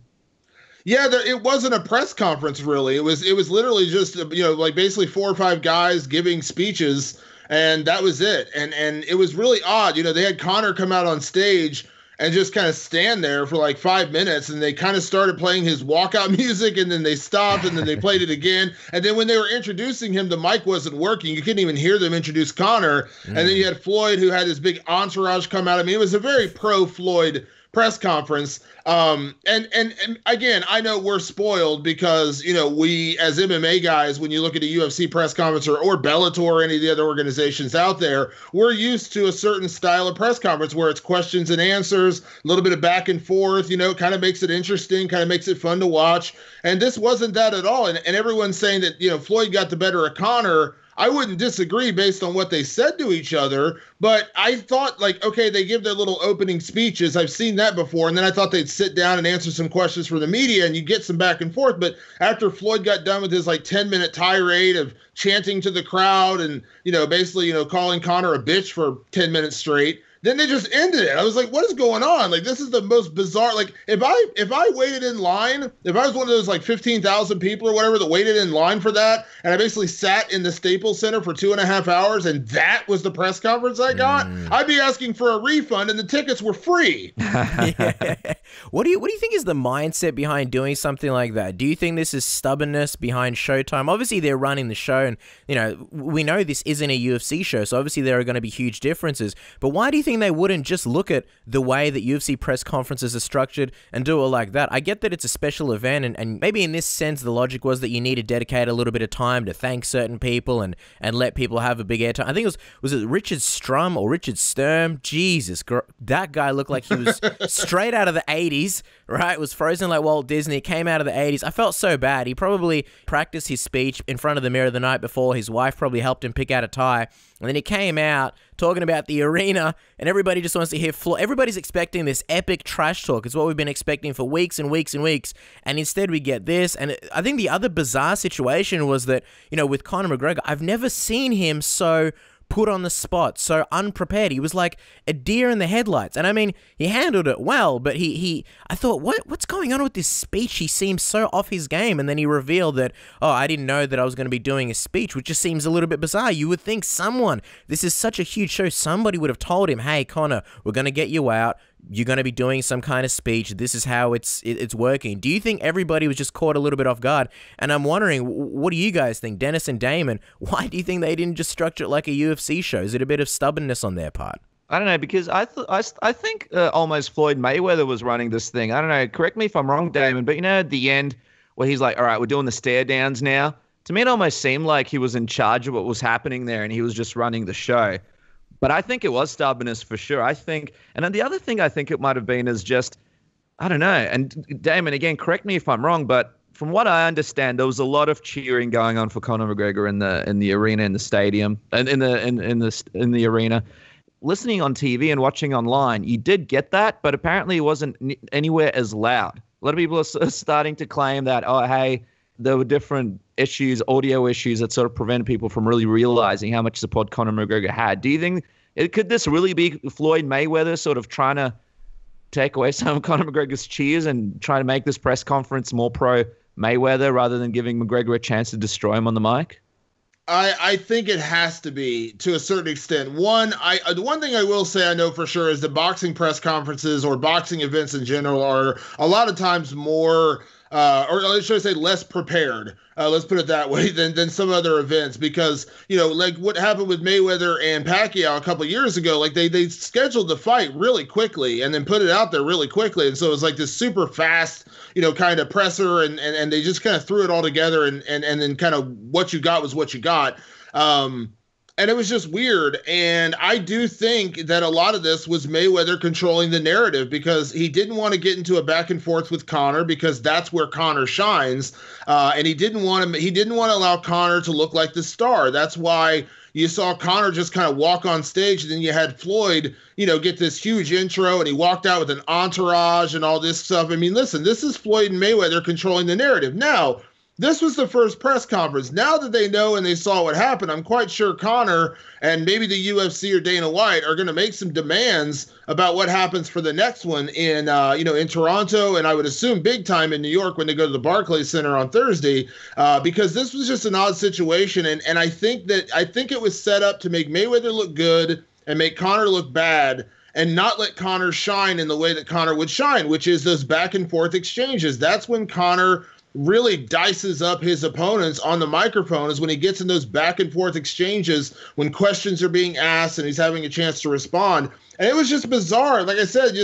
Speaker 11: Yeah, it wasn't a press conference really. It was literally just like basically 4 or 5 guys giving speeches, and that was it. And it was really odd. They had Conor come out on stage. and just kind of stand there for like 5 minutes. And they kind of started playing his walkout music, and then they stopped, and then they played it again. And then when they were introducing him, the mic wasn't working. You couldn't even hear them introduce Conor. And then you had Floyd, who had this big entourage come out. I mean, it was a very pro-Floyd press conference. And again, I know we're spoiled because, you know, we as MMA guys, when you look at a UFC press conference or Bellator or any of the other organizations out there, we're used to a certain style of press conference where it's questions and answers, a little bit of back and forth, you know, kind of makes it interesting, kind of makes it fun to watch. And this wasn't that at all. And everyone's saying that, you know, Floyd got the better of Conor. I wouldn't disagree based on what they said to each other, but I thought, like, okay, they give their little opening speeches. I've seen that before. And then I thought they'd sit down and answer some questions from the media, and you get some back and forth. But after Floyd got done with his like 10-minute tirade of chanting to the crowd and, you know, basically, you know, calling Conor a bitch for 10 minutes straight, then they just ended it. I was like, what is going on? Like, this is the most bizarre. Like, if I waited in line, if I was one of those like 15,000 people or whatever that waited in line for that, and I basically sat in the Staples Center for 2.5 hours, and that was the press conference I got, I'd be asking for a refund, and the tickets were free.
Speaker 8: Yeah. What do you think is the mindset behind doing something like that? Do you think this is stubbornness behind Showtime? Obviously, they're running the show, and, you know, we know this isn't a UFC show, so obviously there are going to be huge differences. But why do you think they wouldn't just look at the way that UFC press conferences are structured and do it like that? I get that it's a special event, and maybe in this sense the logic was that you need to dedicate a little bit of time to thank certain people and let people have a big airtime. I think it was it Richard Strum or Richard Sturm? Jesus, that guy looked like he was straight out of the 80s, right? It was frozen like Walt Disney. It came out of the 80s. I felt so bad. He probably practiced his speech in front of the mirror the night before. His wife probably helped him pick out a tie. And then he came out talking about the arena, and everybody just wants to hear Floyd. Everybody's expecting this epic trash talk. It's what we've been expecting for weeks and weeks and weeks. And instead we get this. And I think the other bizarre situation was that, you know, with Conor McGregor, I've never seen him so put on the spot, so unprepared. He was like a deer in the headlights. And I mean, he handled it well, but I thought, what's going on with this speech? He seems so off his game. And then he revealed that, oh, I didn't know that I was going to be doing a speech, which just seems a little bit bizarre. You would think this is such a huge show, somebody would have told him, hey, Conor, we're going to get you out. You're going to be doing some kind of speech. This is how it's working. Do you think everybody was just caught a little bit off guard? And I'm wondering, what do you guys think? Dennis and Damon, why do you think they didn't just structure it like a UFC show? Is it a bit of stubbornness on their part?
Speaker 7: I don't know, because I think almost Floyd Mayweather was running this thing. I don't know. Correct me if I'm wrong, Damon, but you know, at the end where he's like, all right, we're doing the stare downs now. To me, it almost seemed like he was in charge of what was happening there and he was just running the show. But I think it was stubbornness for sure. I think, and then the other thing I think it might have been is just, I don't know. And Damon, again, correct me if I'm wrong, but from what I understand, there was a lot of cheering going on for Conor McGregor in the arena, in the stadium, and in the arena. Listening on TV and watching online, you did get that, but apparently it wasn't anywhere as loud. A lot of people are starting to claim that, oh, hey, there were different issues, audio issues that sort of prevent people from really realizing how much support Conor McGregor had. Do you think could this really be Floyd Mayweather sort of trying to take away some of Conor McGregor's cheers and try to make this press conference more pro Mayweather rather than giving McGregor a chance to destroy him on the mic?
Speaker 11: I think it has to be to a certain extent. The one thing I will say I know for sure is that boxing press conferences or boxing events in general are a lot of times more or should I say less prepared, let's put it that way, than some other events, because, you know, like what happened with Mayweather and Pacquiao a couple of years ago, like they scheduled the fight really quickly and then put it out there really quickly. And so it was like this super fast, you know, kind of presser, and they just kind of threw it all together, and then kind of what you got was what you got. And it was just weird. And I do think that a lot of this was Mayweather controlling the narrative, because he didn't want to get into a back and forth with Conor, because that's where Conor shines. And he didn't want to allow Conor to look like the star. That's why you saw Conor just kind of walk on stage, and then you had Floyd, you know, get this huge intro, and he walked out with an entourage and all this stuff. I mean, listen, this is Floyd and Mayweather controlling the narrative. Now, this was the first press conference. Now that they know and they saw what happened, I'm quite sure Conor and maybe the UFC or Dana White are going to make some demands about what happens for the next one in Toronto, and I would assume big time in New York when they go to the Barclays Center on Thursday, because this was just an odd situation, and I think it was set up to make Mayweather look good and make Conor look bad. and not let Conor shine in the way that Conor would shine, which is those back and forth exchanges. That's when Conor really dices up his opponents on the microphone, is when he gets in those back and forth exchanges, when questions are being asked and he's having a chance to respond. And it was just bizarre. Like I said,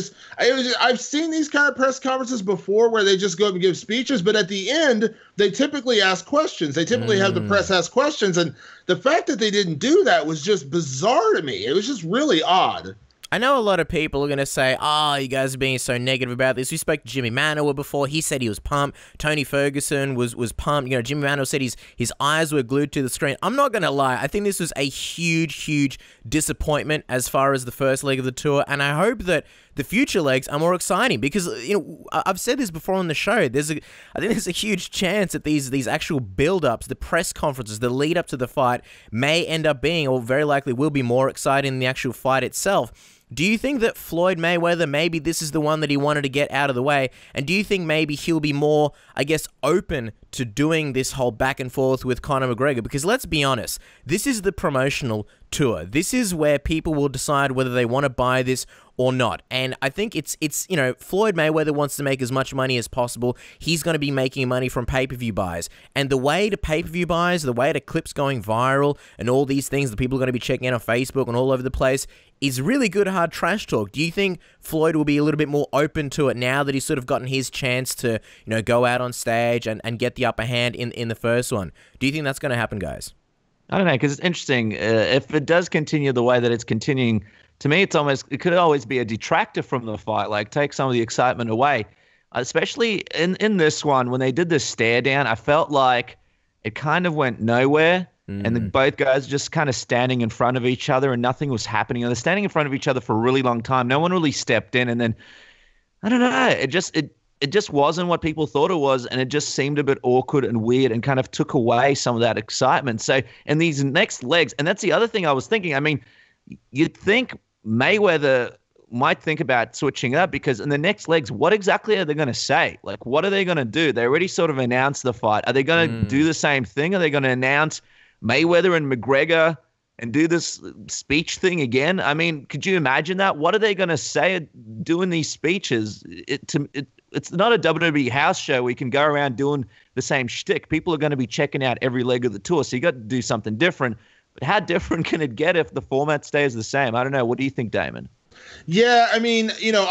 Speaker 11: I've seen these kind of press conferences before where they just go up and give speeches, but at the end, they typically ask questions. They typically have the press ask questions. And the fact that they didn't do that was just bizarre to me. It was just really odd.
Speaker 8: I know a lot of people are going to say, you guys are being so negative about this. We spoke to Jimi Manuwa before. He said he was pumped. Tony Ferguson was pumped. You know, Jimi Manuwa said his eyes were glued to the screen. I'm not going to lie. I think this was a huge, huge disappointment as far as the first leg of the tour. And I hope that the future legs are more exciting because, you know, I've said this before on the show. I think there's a huge chance that these actual build-ups, the press conferences, the lead up to the fight may end up being, or very likely will be, more exciting than the actual fight itself. Do you think that Floyd Mayweather, maybe this is the one that he wanted to get out of the way? And do you think maybe he'll be more, I guess, open to doing this whole back and forth with Conor McGregor? Because let's be honest, this is the promotional tour. This is where people will decide whether they want to buy this or not. And I think it's you know, Floyd Mayweather wants to make as much money as possible. He's going to be making money from pay-per-view buys. And the way to pay-per-view buys, the way to clips going viral and all these things that people are going to be checking out on Facebook and all over the place is really good hard trash talk. Do you think Floyd will be a little bit more open to it now that he's sort of gotten his chance to, you know, go out on stage and get the upper hand in the first one? Do you think that's going to happen, guys?
Speaker 7: I don't know, because it's interesting. If it does continue the way that it's continuing, to me, it could always be a detractor from the fight, like take some of the excitement away. Especially in this one, when they did this stare down, I felt like it kind of went nowhere. And both guys just kind of standing in front of each other and nothing was happening. And they're standing in front of each other for a really long time. No one really stepped in. And then, I don't know, it just wasn't what people thought it was. And it just seemed a bit awkward and weird and kind of took away some of that excitement. So in these next legs, and that's the other thing I was thinking. I mean, you'd think Mayweather might think about switching up, because in the next legs, what exactly are they going to say? Like, what are they going to do? They already sort of announced the fight. Are they going to do the same thing? Are they going to announce Mayweather and McGregor and do this speech thing again? I mean, could you imagine that? What are they going to say doing these speeches? It's not a WWE house show where you can go around doing the same shtick. People are going to be checking out every leg of the tour, so you got to do something different. But how different can it get if the format stays the same? I don't know. What do you think, Damon?
Speaker 11: Yeah, I mean, you know,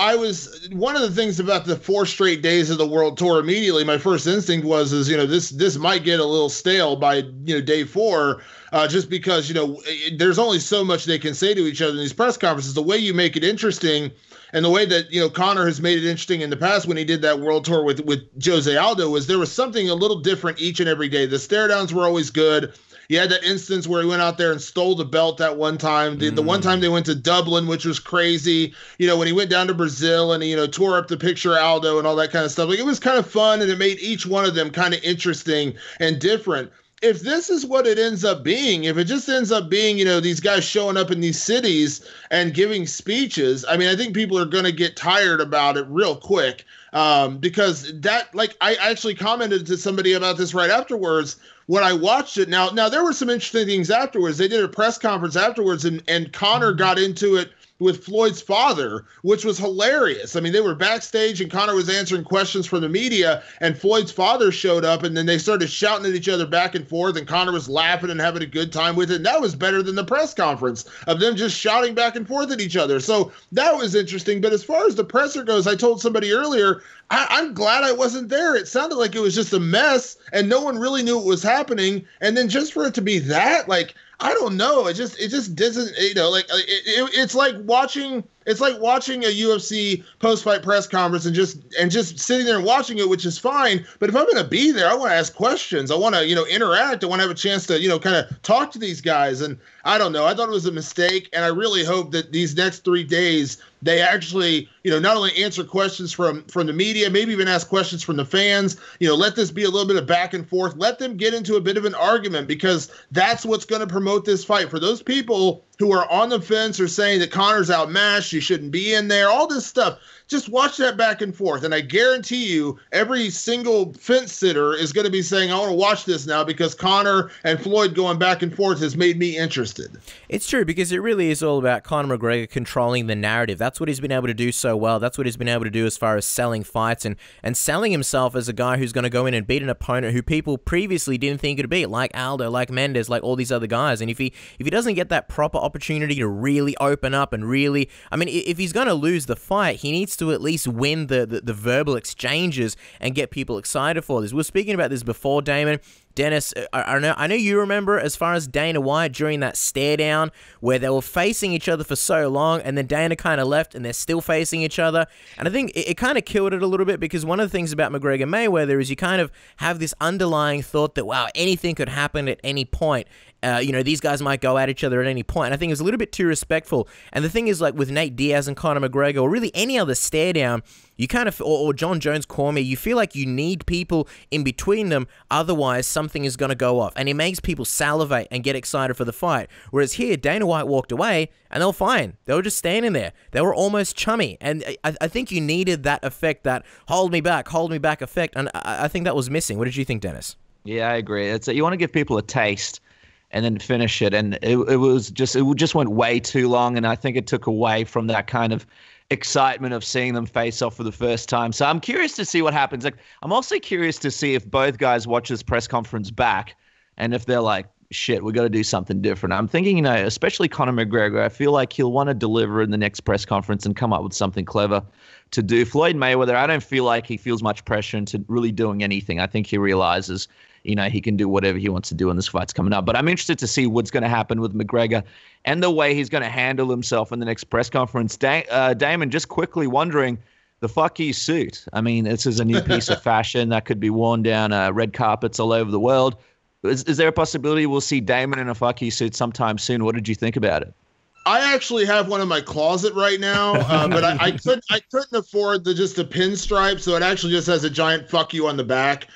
Speaker 11: one of the things about the 4 straight days of the World Tour, immediately my first instinct was, you know, this might get a little stale by, you know, day 4, just because, you know, there's only so much they can say to each other in these press conferences. The way you make it interesting, and the way that, you know, Conor has made it interesting in the past when he did that World Tour with Jose Aldo, was there was something a little different each and every day. The stare downs were always good. You had that instance where he went out there and stole the belt that one time. The one time they went to Dublin, which was crazy. You know, when he went down to Brazil and he, you know, tore up the picture of Aldo and all that kind of stuff. Like, it was kind of fun, and it made each one of them kind of interesting and different. If this is what it ends up being, if it just ends up being, you know, these guys showing up in these cities and giving speeches, I mean, I think people are going to get tired about it real quick. Because that, like, I actually commented to somebody about this right afterwards when I watched it. Now there were some interesting things afterwards. They did a press conference afterwards, and Conor got into it with Floyd's father, which was hilarious. I mean, they were backstage and Conor was answering questions from the media, and Floyd's father showed up, and then they started shouting at each other back and forth, and Conor was laughing and having a good time with it. And that was better than the press conference of them just shouting back and forth at each other. So that was interesting. But as far as the presser goes, I told somebody earlier, I'm glad I wasn't there. It sounded like it was just a mess and no one really knew what was happening. And then just for it to be that, like, I don't know. It just doesn't, you know, like it's like watching a UFC post-fight press conference and just sitting there and watching it, which is fine. But if I'm going to be there, I want to ask questions. I want to, you know, interact. I want to have a chance to, you know, kind of talk to these guys. And I don't know. I thought it was a mistake. And I really hope that these next 3 days, they actually, you know, not only answer questions from the media, maybe even ask questions from the fans, you know, let this be a little bit of back and forth. Let them get into a bit of an argument, because that's what's going to promote this fight. For those people who are on the fence are saying that Conor's outmatched, you shouldn't be in there, all this stuff. Just watch that back and forth. And I guarantee you every single fence sitter is going to be saying, I want to watch this now because Conor and Floyd going back and forth has made me interested.
Speaker 8: It's true, because it really is all about Conor McGregor controlling the narrative. That's what he's been able to do so well. That's what he's been able to do as far as selling fights and selling himself as a guy who's going to go in and beat an opponent who people previously didn't think it'd be, like Aldo, like Mendes, like all these other guys. And if he doesn't get that proper opportunity to really open up and really, I mean, if he's going to lose the fight, he needs to at least win the verbal exchanges and get people excited for this. We were speaking about this before, Damon. Dennis, I know you remember as far as Dana White during that stare down where they were facing each other for so long, and then Dana kind of left and they're still facing each other. And I think it kind of killed it a little bit, because one of the things about McGregor Mayweather is you kind of have this underlying thought that, wow, anything could happen at any point. These guys might go at each other at any point. And I think it was a little bit too respectful. And the thing is, like with Nate Diaz and Conor McGregor, or really any other stare down, you kind of, or John Jones Cormier, you feel like you need people in between them, otherwise something is going to go off. And it makes people salivate and get excited for the fight. Whereas here, Dana White walked away and they were fine. They were just standing there. They were almost chummy. And I think you needed that effect, that hold me back effect. And I think that was missing. What did you think, Dennis?
Speaker 7: Yeah, I agree. It's you want to give people a taste and then finish it. And it just went way too long. And I think it took away from that kind of excitement of seeing them face off for the first time. So I'm curious to see what happens. Like, I'm also curious to see if both guys watch this press conference back and if they're like, shit, we got to do something different. I'm thinking, especially Conor McGregor, I feel like he'll want to deliver in the next press conference and come up with something clever to do. Floyd Mayweather, I don't feel like he feels much pressure into really doing anything. I think he realizes he can do whatever he wants to do in this fight's coming up. But I'm interested to see what's going to happen with McGregor and the way he's going to handle himself in the next press conference. Damon, just quickly wondering, the fuck you suit. I mean, this is a new piece of fashion that could be worn down red carpets all over the world. Is there a possibility we'll see Damon in a fuck you suit sometime soon? What did you think about it?
Speaker 11: I actually have one in my closet right now, but I couldn't afford just a pinstripe, so it actually just has a giant fuck you on the back.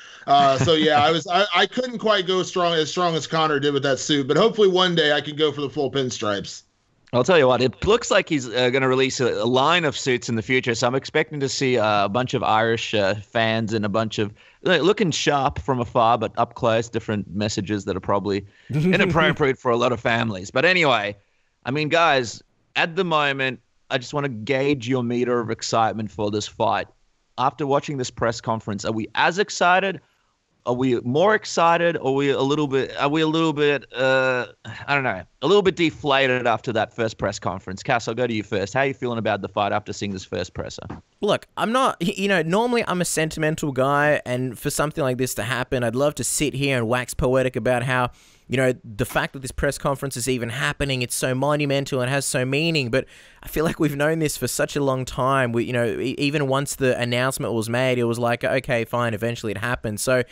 Speaker 11: So yeah, I couldn't quite go as strong as Conor did with that suit, but hopefully one day I can go for the full pinstripes.
Speaker 7: I'll tell you what, it looks like he's going to release a line of suits in the future, so I'm expecting to see a bunch of Irish fans and a bunch of looking sharp from afar, but up close, different messages that are probably inappropriate for a lot of families. But anyway, I mean, guys, at the moment, I just want to gauge your meter of excitement for this fight. After watching this press conference, are we as excited? Are we more excited? Or are we a little bit, I don't know, a little bit deflated after that first press conference? Cass, I'll go to you first. How are you feeling about the fight after seeing this first presser?
Speaker 8: Look, I'm not, normally I'm a sentimental guy, and for something like this to happen, I'd love to sit here and wax poetic about how, the fact that this press conference is even happening, it's so monumental and has so meaning. But I feel like we've known this for such a long time. We, even once the announcement was made, it was like, okay, fine, eventually it happened. So,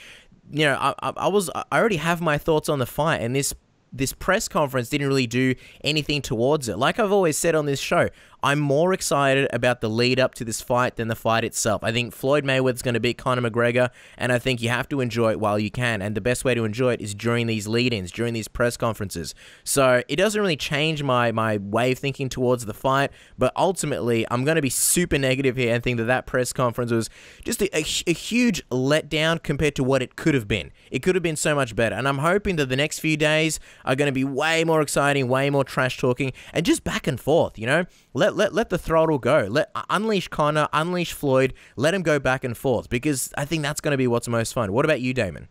Speaker 8: I already have my thoughts on the fight, and this press conference didn't really do anything towards it. Like I've always said on this show, I'm more excited about the lead up to this fight than the fight itself. I think Floyd Mayweather's going to beat Conor McGregor, and I think you have to enjoy it while you can. And the best way to enjoy it is during these lead-ins, during these press conferences. So it doesn't really change my way of thinking towards the fight, but ultimately I'm going to be super negative here and think that press conference was just a huge letdown compared to what it could have been. It could have been so much better. And I'm hoping that the next few days are going to be way more exciting, way more trash talking, and just back and forth, Let the throttle go. Unleash Conor, unleash Floyd, let him go back and forth, because I think that's going to be what's most fun. What about you, Damon?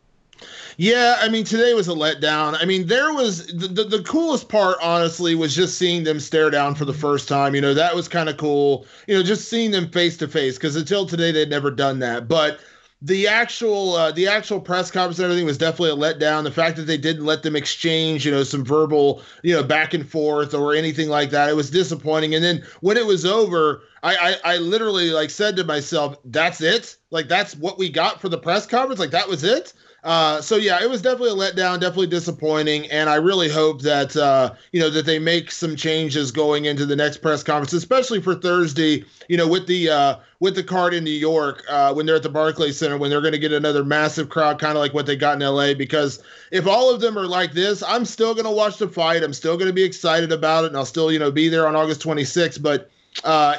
Speaker 11: Yeah, I mean, today was a letdown. I mean, there was the coolest part, honestly, was just seeing them stare down for the first time. That was kind of cool. Just seeing them face to face, because until today they'd never done that. But the actual press conference and everything was definitely a letdown. The fact that they didn't let them exchange, some verbal, back and forth or anything like that, it was disappointing. And then when it was over, I literally said to myself, that's it? Like, that's what we got for the press conference? Like, that was it? So yeah, it was definitely a letdown, definitely disappointing, and I really hope that that they make some changes going into the next press conference, especially for Thursday. With the card in New York when they're at the Barclays Center, when they're going to get another massive crowd, kind of like what they got in LA. Because if all of them are like this, I'm still going to watch the fight. I'm still going to be excited about it, and I'll still be there on August 26th. But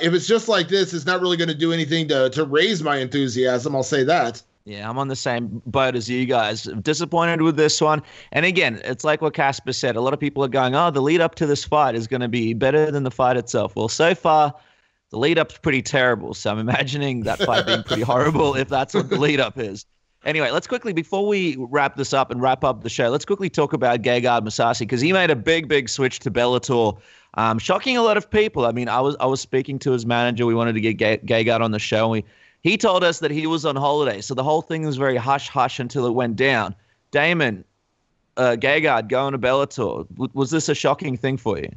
Speaker 11: if it's just like this, it's not really going to do anything to raise my enthusiasm. I'll say that.
Speaker 7: Yeah, I'm on the same boat as you guys. Disappointed with this one. And again, it's like what Casper said. A lot of people are going, the lead up to this fight is going to be better than the fight itself. Well, so far, the lead up's pretty terrible. So I'm imagining that fight being pretty horrible if that's what the lead up is. Anyway, let's quickly, before we wrap this up and wrap up the show, let's quickly talk about Gegard Mousasi, because he made a big switch to Bellator. Shocking a lot of people. I mean, I was speaking to his manager. We wanted to get Gegard on the show, and he told us that he was on holiday, so the whole thing was very hush-hush until it went down. Damon, Gegard going to Bellator, was this a shocking thing for you?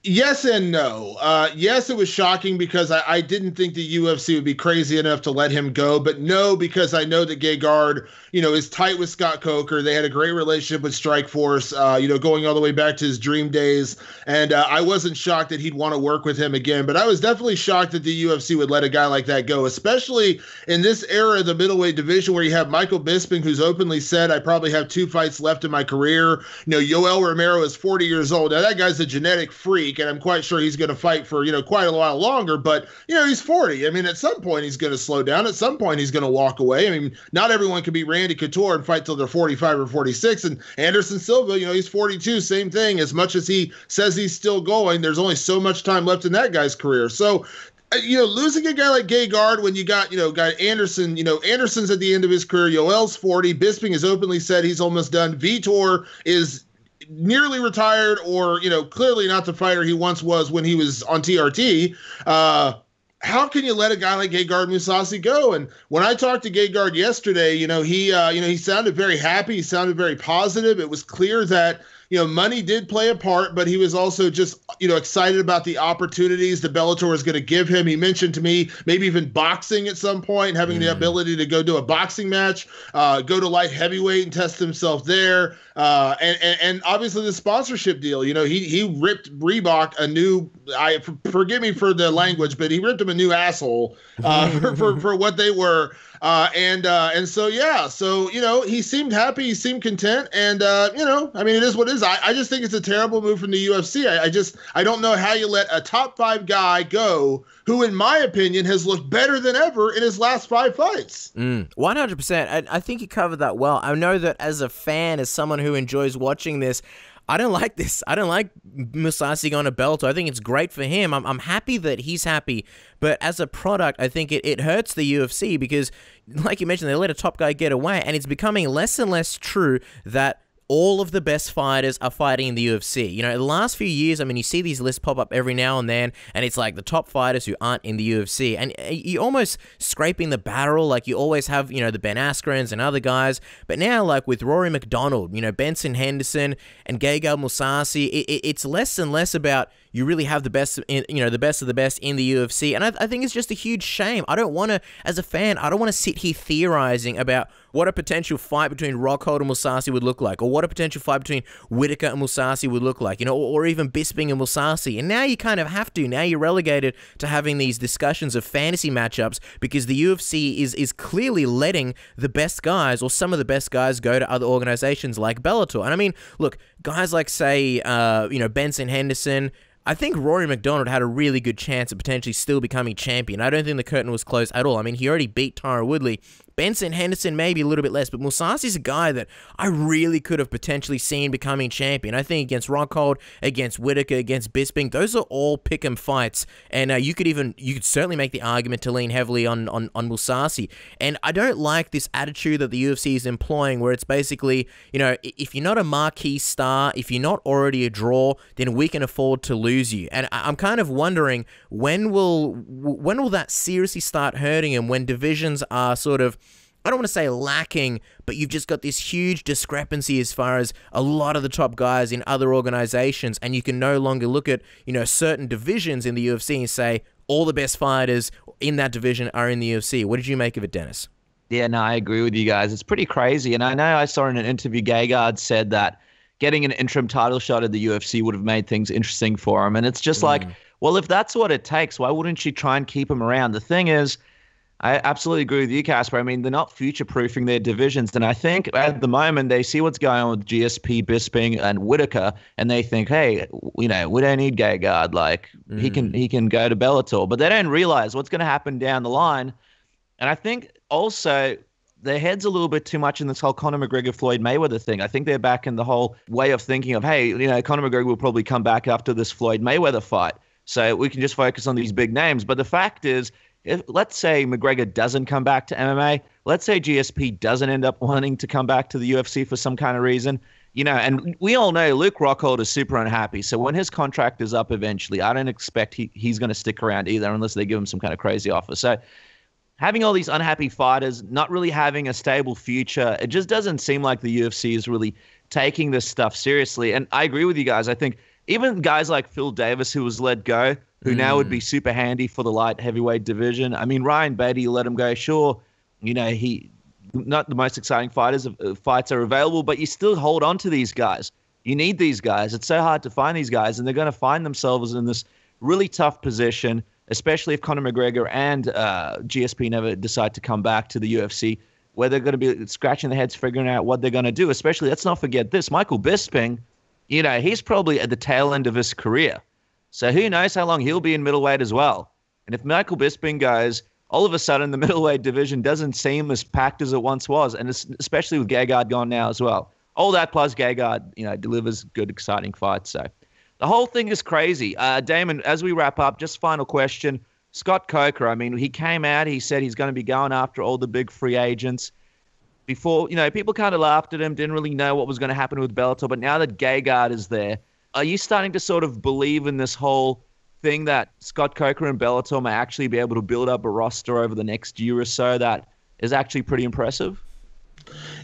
Speaker 11: Yes and no. Yes, it was shocking because I didn't think the UFC would be crazy enough to let him go. But no, because I know that Gegard, is tight with Scott Coker. They had a great relationship with Strikeforce, going all the way back to his dream days. And I wasn't shocked that he'd want to work with him again. But I was definitely shocked that the UFC would let a guy like that go, especially in this era of the middleweight division where you have Michael Bisping, who's openly said, I probably have 2 fights left in my career. Yoel Romero is 40 years old. Now, that guy's a genetic freak, and I'm quite sure he's going to fight for quite a while longer, but he's 40. I mean, at some point he's going to slow down. At some point he's going to walk away. I mean, not everyone can be Randy Couture and fight till they're 45 or 46. And Anderson Silva, he's 42, same thing. As much as he says he's still going, there's only so much time left in that guy's career. So losing a guy like Gegard when you got Anderson, Anderson's at the end of his career. Yoel's 40. Bisping has openly said he's almost done. Vitor is nearly retired, or clearly not the fighter he once was when he was on TRT. How can you let a guy like Gegard Mousasi go? And when I talked to Gegard yesterday, he sounded very happy. He sounded very positive. It was clear that money did play a part, but he was also just, excited about the opportunities the Bellator is going to give him. He mentioned to me maybe even boxing at some point, having the ability to go do a boxing match, go to light heavyweight and test himself there. And obviously the sponsorship deal, he ripped Reebok a new, forgive me for the language, but he ripped him a new asshole for what they were. And so, yeah, so, he seemed happy, he seemed content, and, it is what it is. I just think it's a terrible move from the UFC. I don't know how you let a top 5 guy go who, in my opinion, has looked better than ever in his last 5 fights.
Speaker 8: 100%. I think you covered that well. I know that as a fan, as someone who enjoys watching this, I don't like this. I don't like Mousasi going to Bellator. I think it's great for him. I'm happy that he's happy. But as a product, I think it hurts the UFC because, like you mentioned, they let a top guy get away. And it's becoming less and less true that all of the best fighters are fighting in the UFC. The last few years, you see these lists pop up every now and then, and it's like the top fighters who aren't in the UFC. And you're almost scraping the barrel, like you always have, the Ben Askrens and other guys. But now, like with Rory McDonald, Benson Henderson and Gegard Mousasi, it's less and less about you really have the best, the best of the best in the UFC. And I think it's just a huge shame. I don't want to, as a fan, I don't want to sit here theorizing about what a potential fight between Rockhold and Mousasi would look like, or what a potential fight between Whittaker and Mousasi would look like, or even Bisping and Mousasi. And now you kind of have to. Now you're relegated to having these discussions of fantasy matchups because the UFC is clearly letting the best guys, or some of the best guys, go to other organizations like Bellator. And look, guys like, say, Benson Henderson, I think Rory McDonald had a really good chance of potentially still becoming champion. I don't think the curtain was closed at all. He already beat Tyron Woodley. Benson Henderson maybe a little bit less, but Mousasi's a guy that I really could have potentially seen becoming champion. I think against Rockhold, against Whittaker, against Bisping, those are all pick'em fights, and you could certainly make the argument to lean heavily on Mousasi. And I don't like this attitude that the UFC is employing, where it's basically, if you're not a marquee star, if you're not already a draw, then we can afford to lose you. And I'm kind of wondering when will that seriously start hurting him, when divisions are sort of, I don't want to say lacking, but you've just got this huge discrepancy as far as a lot of the top guys in other organizations, and you can no longer look at, certain divisions in the UFC and say all the best fighters in that division are in the UFC. What did you make of it, Dennis?
Speaker 7: Yeah, no, I agree with you guys. It's pretty crazy. And I know I saw in an interview, Gegard said that getting an interim title shot at the UFC would have made things interesting for him. And it's just like, well, if that's what it takes, why wouldn't she try and keep him around? The thing is, I absolutely agree with you, Casper. I mean, they're not future-proofing their divisions. And I think at the moment they see what's going on with GSP, Bisping, and Whittaker, and they think, hey, we don't need Gegard. Like, he can go to Bellator. But they don't realize what's going to happen down the line. And I think also their head's a little bit too much in this whole Conor McGregor-Floyd Mayweather thing. I think they're back in the whole way of thinking of, hey, Conor McGregor will probably come back after this Floyd Mayweather fight. So we can just focus on these big names. But the fact is, if let's say McGregor doesn't come back to MMA, let's say GSP doesn't end up wanting to come back to the UFC for some kind of reason, and we all know Luke Rockhold is super unhappy. So when his contract is up eventually, I don't expect he's going to stick around either unless they give him some kind of crazy offer. So having all these unhappy fighters, not really having a stable future, it just doesn't seem like the UFC is really taking this stuff seriously. And I agree with you guys. I think even guys like Phil Davis, who was let go, who now would be super handy for the light heavyweight division. I mean, Ryan Beatty, let him go. Sure, he not the most exciting fights are available, but you still hold on to these guys. You need these guys. It's so hard to find these guys, and they're going to find themselves in this really tough position, especially if Conor McGregor and GSP never decide to come back to the UFC, where they're going to be scratching their heads figuring out what they're going to do. Especially, let's not forget this, Michael Bisping, he's probably at the tail end of his career. So who knows how long he'll be in middleweight as well. And if Michael Bisping goes, all of a sudden the middleweight division doesn't seem as packed as it once was, and especially with Gegard gone now as well. All that plus Gegard, delivers good, exciting fights. So the whole thing is crazy. Damon, as we wrap up, just final question. Scott Coker, I mean, he came out, he said he's going to be going after all the big free agents. Before, people kind of laughed at him, didn't really know what was going to happen with Bellator, but now that Gegard is there, are you starting to sort of believe in this whole thing that Scott Coker and Bellator may actually be able to build up a roster over the next year or so that is actually pretty impressive?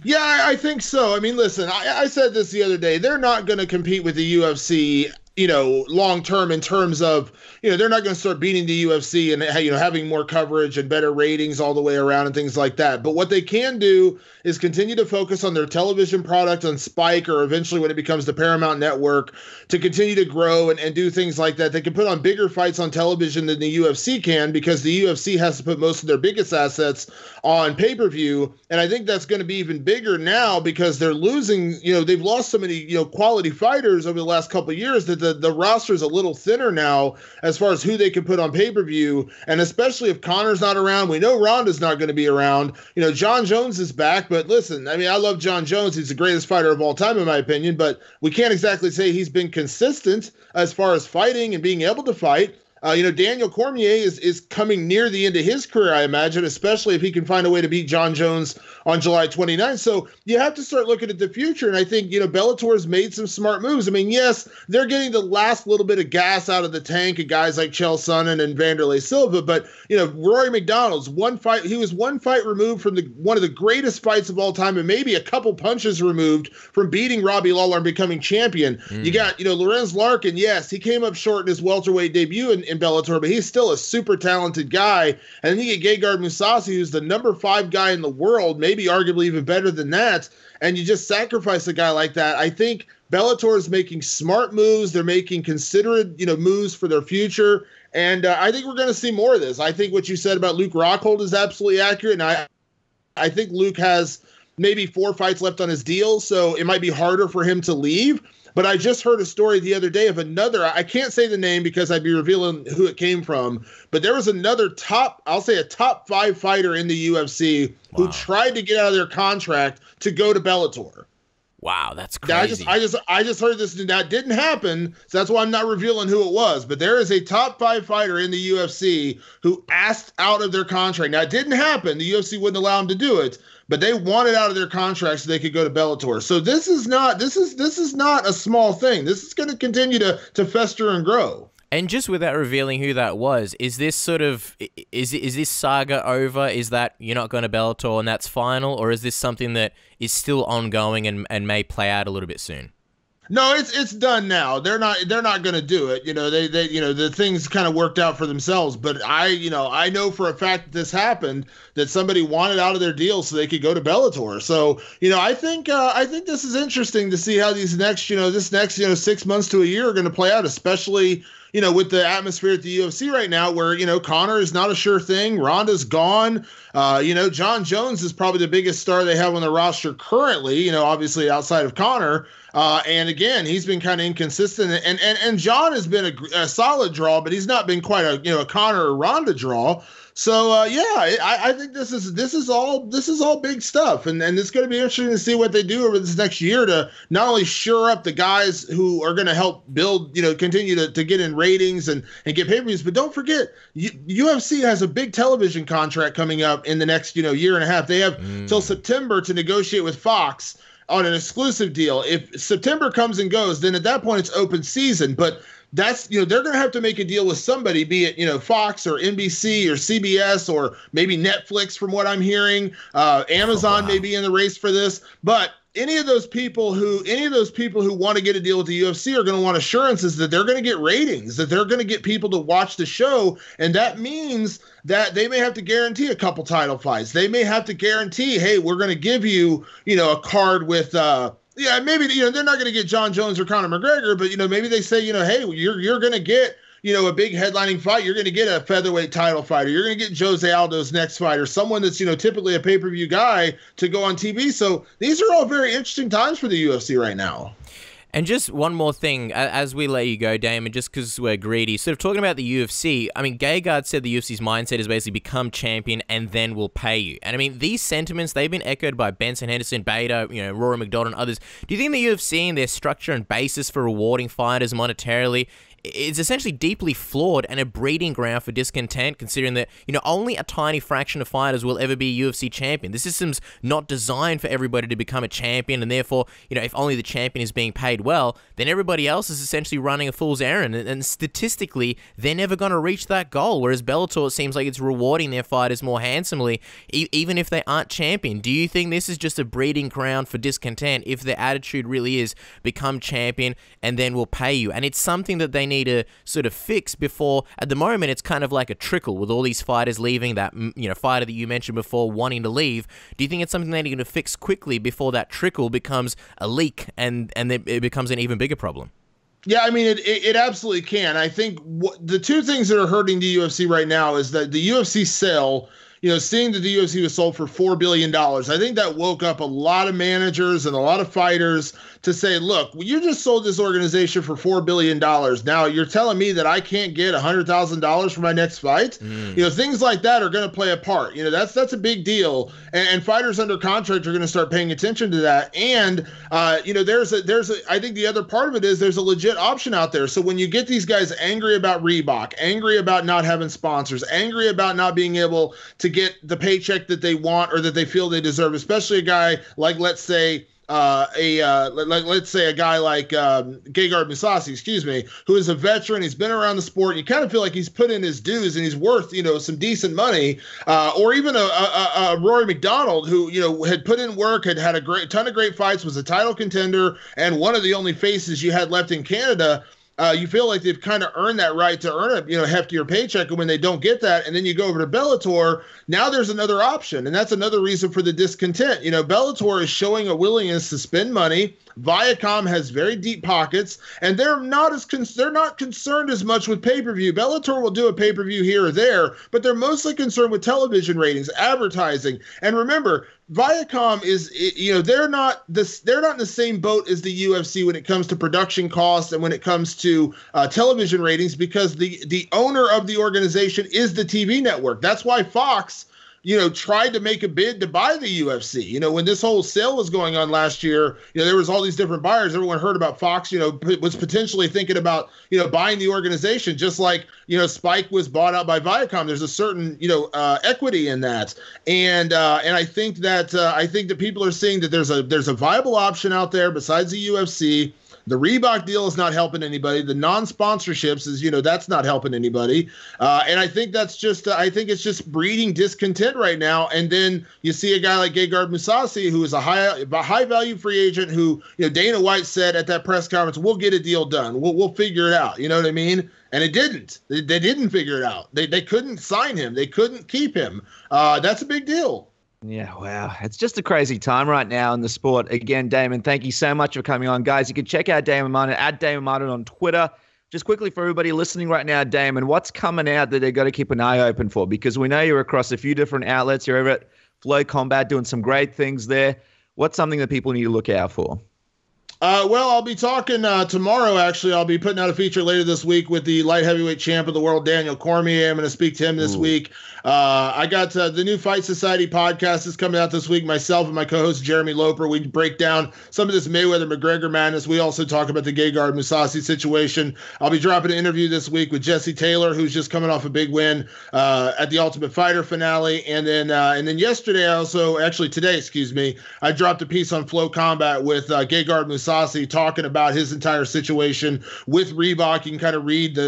Speaker 11: Yeah, I think so. I mean, listen, I said this the other day. They're not going to compete with the UFC, long term in terms of, they're not going to start beating the UFC and, having more coverage and better ratings all the way around and things like that. But what they can do is continue to focus on their television product on Spike, or eventually when it becomes the Paramount Network, to continue to grow and do things like that. They can put on bigger fights on television than the UFC can, because the UFC has to put most of their biggest assets on pay-per-view. And I think that's going to be even bigger now because they're losing, they've lost so many, quality fighters over the last couple of years that the roster is a little thinner now as far as who they can put on pay-per-view. And especially if Conor's not around, we know Ronda's not going to be around. John Jones is back, but listen, I mean, I love John Jones. He's the greatest fighter of all time, in my opinion, but we can't exactly say he's been consistent as far as fighting and being able to fight. Daniel Cormier is coming near the end of his career, I imagine, especially if he can find a way to beat John Jones on July 29th. So you have to start looking at the future. And I think, Bellator has made some smart moves. I mean, yes, they're getting the last little bit of gas out of the tank of guys like Chael Sonnen and Vanderlei Silva. But, Rory McDonald's he was one fight removed from one of the greatest fights of all time, and maybe a couple punches removed from beating Robbie Lawler and becoming champion. You got, Lorenz Larkin. Yes, he came up short in his welterweight debut in Bellator, but he's still a super talented guy. And then you get Gegard Mousasi, who's the number 5 guy in the world, maybe arguably even better than that. And you just sacrifice a guy like that. I think Bellator is making smart moves. They're making considerate, moves for their future. And I think we're going to see more of this. I think what you said about Luke Rockhold is absolutely accurate. And I think Luke has maybe 4 fights left on his deal, so it might be harder for him to leave. But I just heard a story the other day of another, I can't say the name because I'd be revealing who it came from, but there was another a top 5 fighter in the UFC who tried to get out of their contract to go to Bellator.
Speaker 8: Wow, that's crazy.
Speaker 11: I just heard this, and that didn't happen, so that's why I'm not revealing who it was. But there is a top 5 fighter in the UFC who asked out of their contract. Now, it didn't happen. The UFC wouldn't allow him to do it, but they wanted out of their contract so they could go to Bellator. So this is not a small thing. This is going to continue to fester and grow.
Speaker 8: And just without revealing who that was, is this sort of is this saga over? Is that you're not going to Bellator and that's final, or is this something that is still ongoing and may play out a little bit soon?
Speaker 11: No, it's done now. They're not going to do it. They the things kind of worked out for themselves. But I know for a fact that this happened, that somebody wanted out of their deal so they could go to Bellator. So I think this is interesting to see how these next 6 months to a year are going to play out, especially with the atmosphere at the UFC right now, where Conor is not a sure thing. Ronda's gone. John Jones is probably the biggest star they have on the roster currently. Obviously outside of Conor. And again, he's been kind of inconsistent, and John has been a solid draw, but he's not been quite a Conor or Ronda draw. So I think this is all big stuff, and it's going to be interesting to see what they do over this next year to not only shore up the guys who are going to help build, continue to get in ratings and get pay-per-views, but don't forget, UFC has a big television contract coming up in the next year and a half. They have till September to negotiate with Fox on an exclusive deal. If September comes and goes, then at that point it's open season. But that's, they're going to have to make a deal with somebody, be it, Fox or NBC or CBS or maybe Netflix, from what I'm hearing. Amazon may be in the race for this. But any of those people who want to get a deal with the UFC are going to want assurances that they're going to get ratings, that they're going to get people to watch the show. And that means that they may have to guarantee a couple title fights. They may have to guarantee, hey, we're going to give you, a card with, maybe, they're not going to get John Jones or Conor McGregor, but, maybe they say, hey, you're going to get, a big headlining fight. You're going to get a featherweight title fighter. You're going to get Jose Aldo's next fight, or someone that's, typically a pay-per-view guy to go on TV. So these are all very interesting times for the UFC right now.
Speaker 8: And just one more thing, as we let you go, Damon, just because we're greedy, sort of talking about the UFC, I mean, Gegard said the UFC's mindset is basically become champion and then we'll pay you. And I mean, these sentiments, they've been echoed by Benson Henderson, Bader, Rory McDonald and others. Do you think the UFC and their structure and basis for rewarding fighters monetarily is essentially deeply flawed and a breeding ground for discontent, considering that, only a tiny fraction of fighters will ever be a UFC champion? The system's not designed for everybody to become a champion, and therefore, if only the champion is being paid well, then everybody else is essentially running a fool's errand, and statistically, they're never going to reach that goal, whereas Bellator, it seems like it's rewarding their fighters more handsomely, even if they aren't champion. Do you think this is just a breeding ground for discontent if their attitude really is become champion and then we'll pay you? And it's something that they need to sort of fix before, at the moment, it's kind of like a trickle with all these fighters leaving, that, fighter that you mentioned before wanting to leave. Do you think it's something they need to fix quickly before that trickle becomes a leak and it becomes an even bigger problem?
Speaker 11: Yeah, I mean, it absolutely can. I think the two things that are hurting the UFC right now is that the UFC sale, seeing that the UFC was sold for $4 billion, I think that woke up a lot of managers and a lot of fighters to say, look, you just sold this organization for $4 billion. Now you're telling me that I can't get $100,000 for my next fight? Things like that are going to play a part. That's a big deal. And fighters under contract are going to start paying attention to that. And, I think the other part of it is there's a legit option out there. So when you get these guys angry about Reebok, angry about not having sponsors, angry about not being able to get the paycheck that they want or that they feel they deserve, especially a guy like, let's say a guy like Gegard Mousasi, who is a veteran. He's been around the sport. You kind of feel like he's put in his dues and he's worth, some decent money. Or even a Rory McDonald, who, had put in work, had a ton of great fights, was a title contender, and one of the only faces you had left in Canada. You feel like they've kind of earned that right to earn a heftier paycheck, and when they don't get that, and then you go over to Bellator, now there's another option, and that's another reason for the discontent. Bellator is showing a willingness to spend money. Viacom has very deep pockets, and they're not concerned as much with pay-per-view. Bellator will do a pay-per-view here or there, but they're mostly concerned with television ratings, advertising, and remember, Viacom is, they're not in the same boat as the UFC when it comes to production costs and when it comes to television ratings, because the owner of the organization is the TV network. That's why Fox, tried to make a bid to buy the UFC. When this whole sale was going on last year, there was all these different buyers. Everyone heard about Fox, was potentially thinking about, buying the organization, just like, Spike was bought out by Viacom. There's a certain, equity in that. And I think that people are seeing that there's a viable option out there besides the UFC. The Reebok deal is not helping anybody. The non-sponsorships is, that's not helping anybody. And I think that's just, I think it's just breeding discontent right now. And then you see a guy like Gegard Mousasi, who is a high value free agent who, Dana White said at that press conference, we'll get a deal done. We'll figure it out. You know what I mean? And it didn't. They didn't figure it out. They couldn't sign him. They couldn't keep him. That's a big deal.
Speaker 7: Yeah, wow. It's just a crazy time right now in the sport. Again, Damon, thank you so much for coming on. Guys, you can check out Damon Martin at Damon Martin on Twitter. Just quickly for everybody listening right now, Damon, what's coming out that they've got to keep an eye open for? Because we know you're across a few different outlets. You're over at Flow Combat doing some great things there. What's something that people need to look out for?
Speaker 11: Well, I'll be talking tomorrow, actually. I'll be putting out a feature later this week with the light heavyweight champ of the world, Daniel Cormier. I'm going to speak to him this week. I got the new Fight Society podcast is coming out this week. Myself and my co-host, Jeremy Loper, we break down some of this Mayweather-McGregor madness. We also talk about the Gegard Mousasi situation. I'll be dropping an interview this week with Jesse Taylor, who's just coming off a big win at the Ultimate Fighter finale. And then yesterday, I dropped a piece on Flow Combat with Gegard Mousasi talking about his entire situation with Reebok. You can kind of read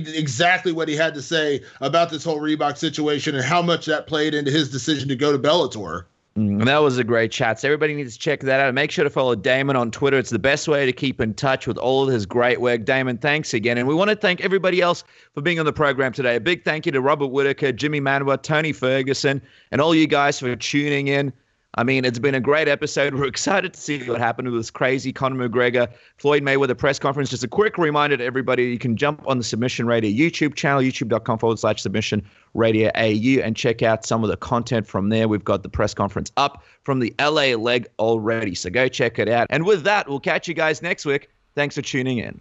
Speaker 11: exactly what he had to say about this whole Reebok situation and how much that played into his decision to go to Bellator.
Speaker 7: And that was a great chat. So everybody needs to check that out. Make sure to follow Damon on Twitter. It's the best way to keep in touch with all of his great work. Damon, thanks again. And we want to thank everybody else for being on the program today. A big thank you to Robert Whittaker, Jimi Manuwa, Tony Ferguson, and all you guys for tuning in. I mean, it's been a great episode. We're excited to see what happened with this crazy Conor McGregor, Floyd Mayweather press conference. Just a quick reminder to everybody, you can jump on the Submission Radio YouTube channel, youtube.com/Submission Radio AU, and check out some of the content from there. We've got the press conference up from the LA leg already, so go check it out. And with that, we'll catch you guys next week. Thanks for tuning in.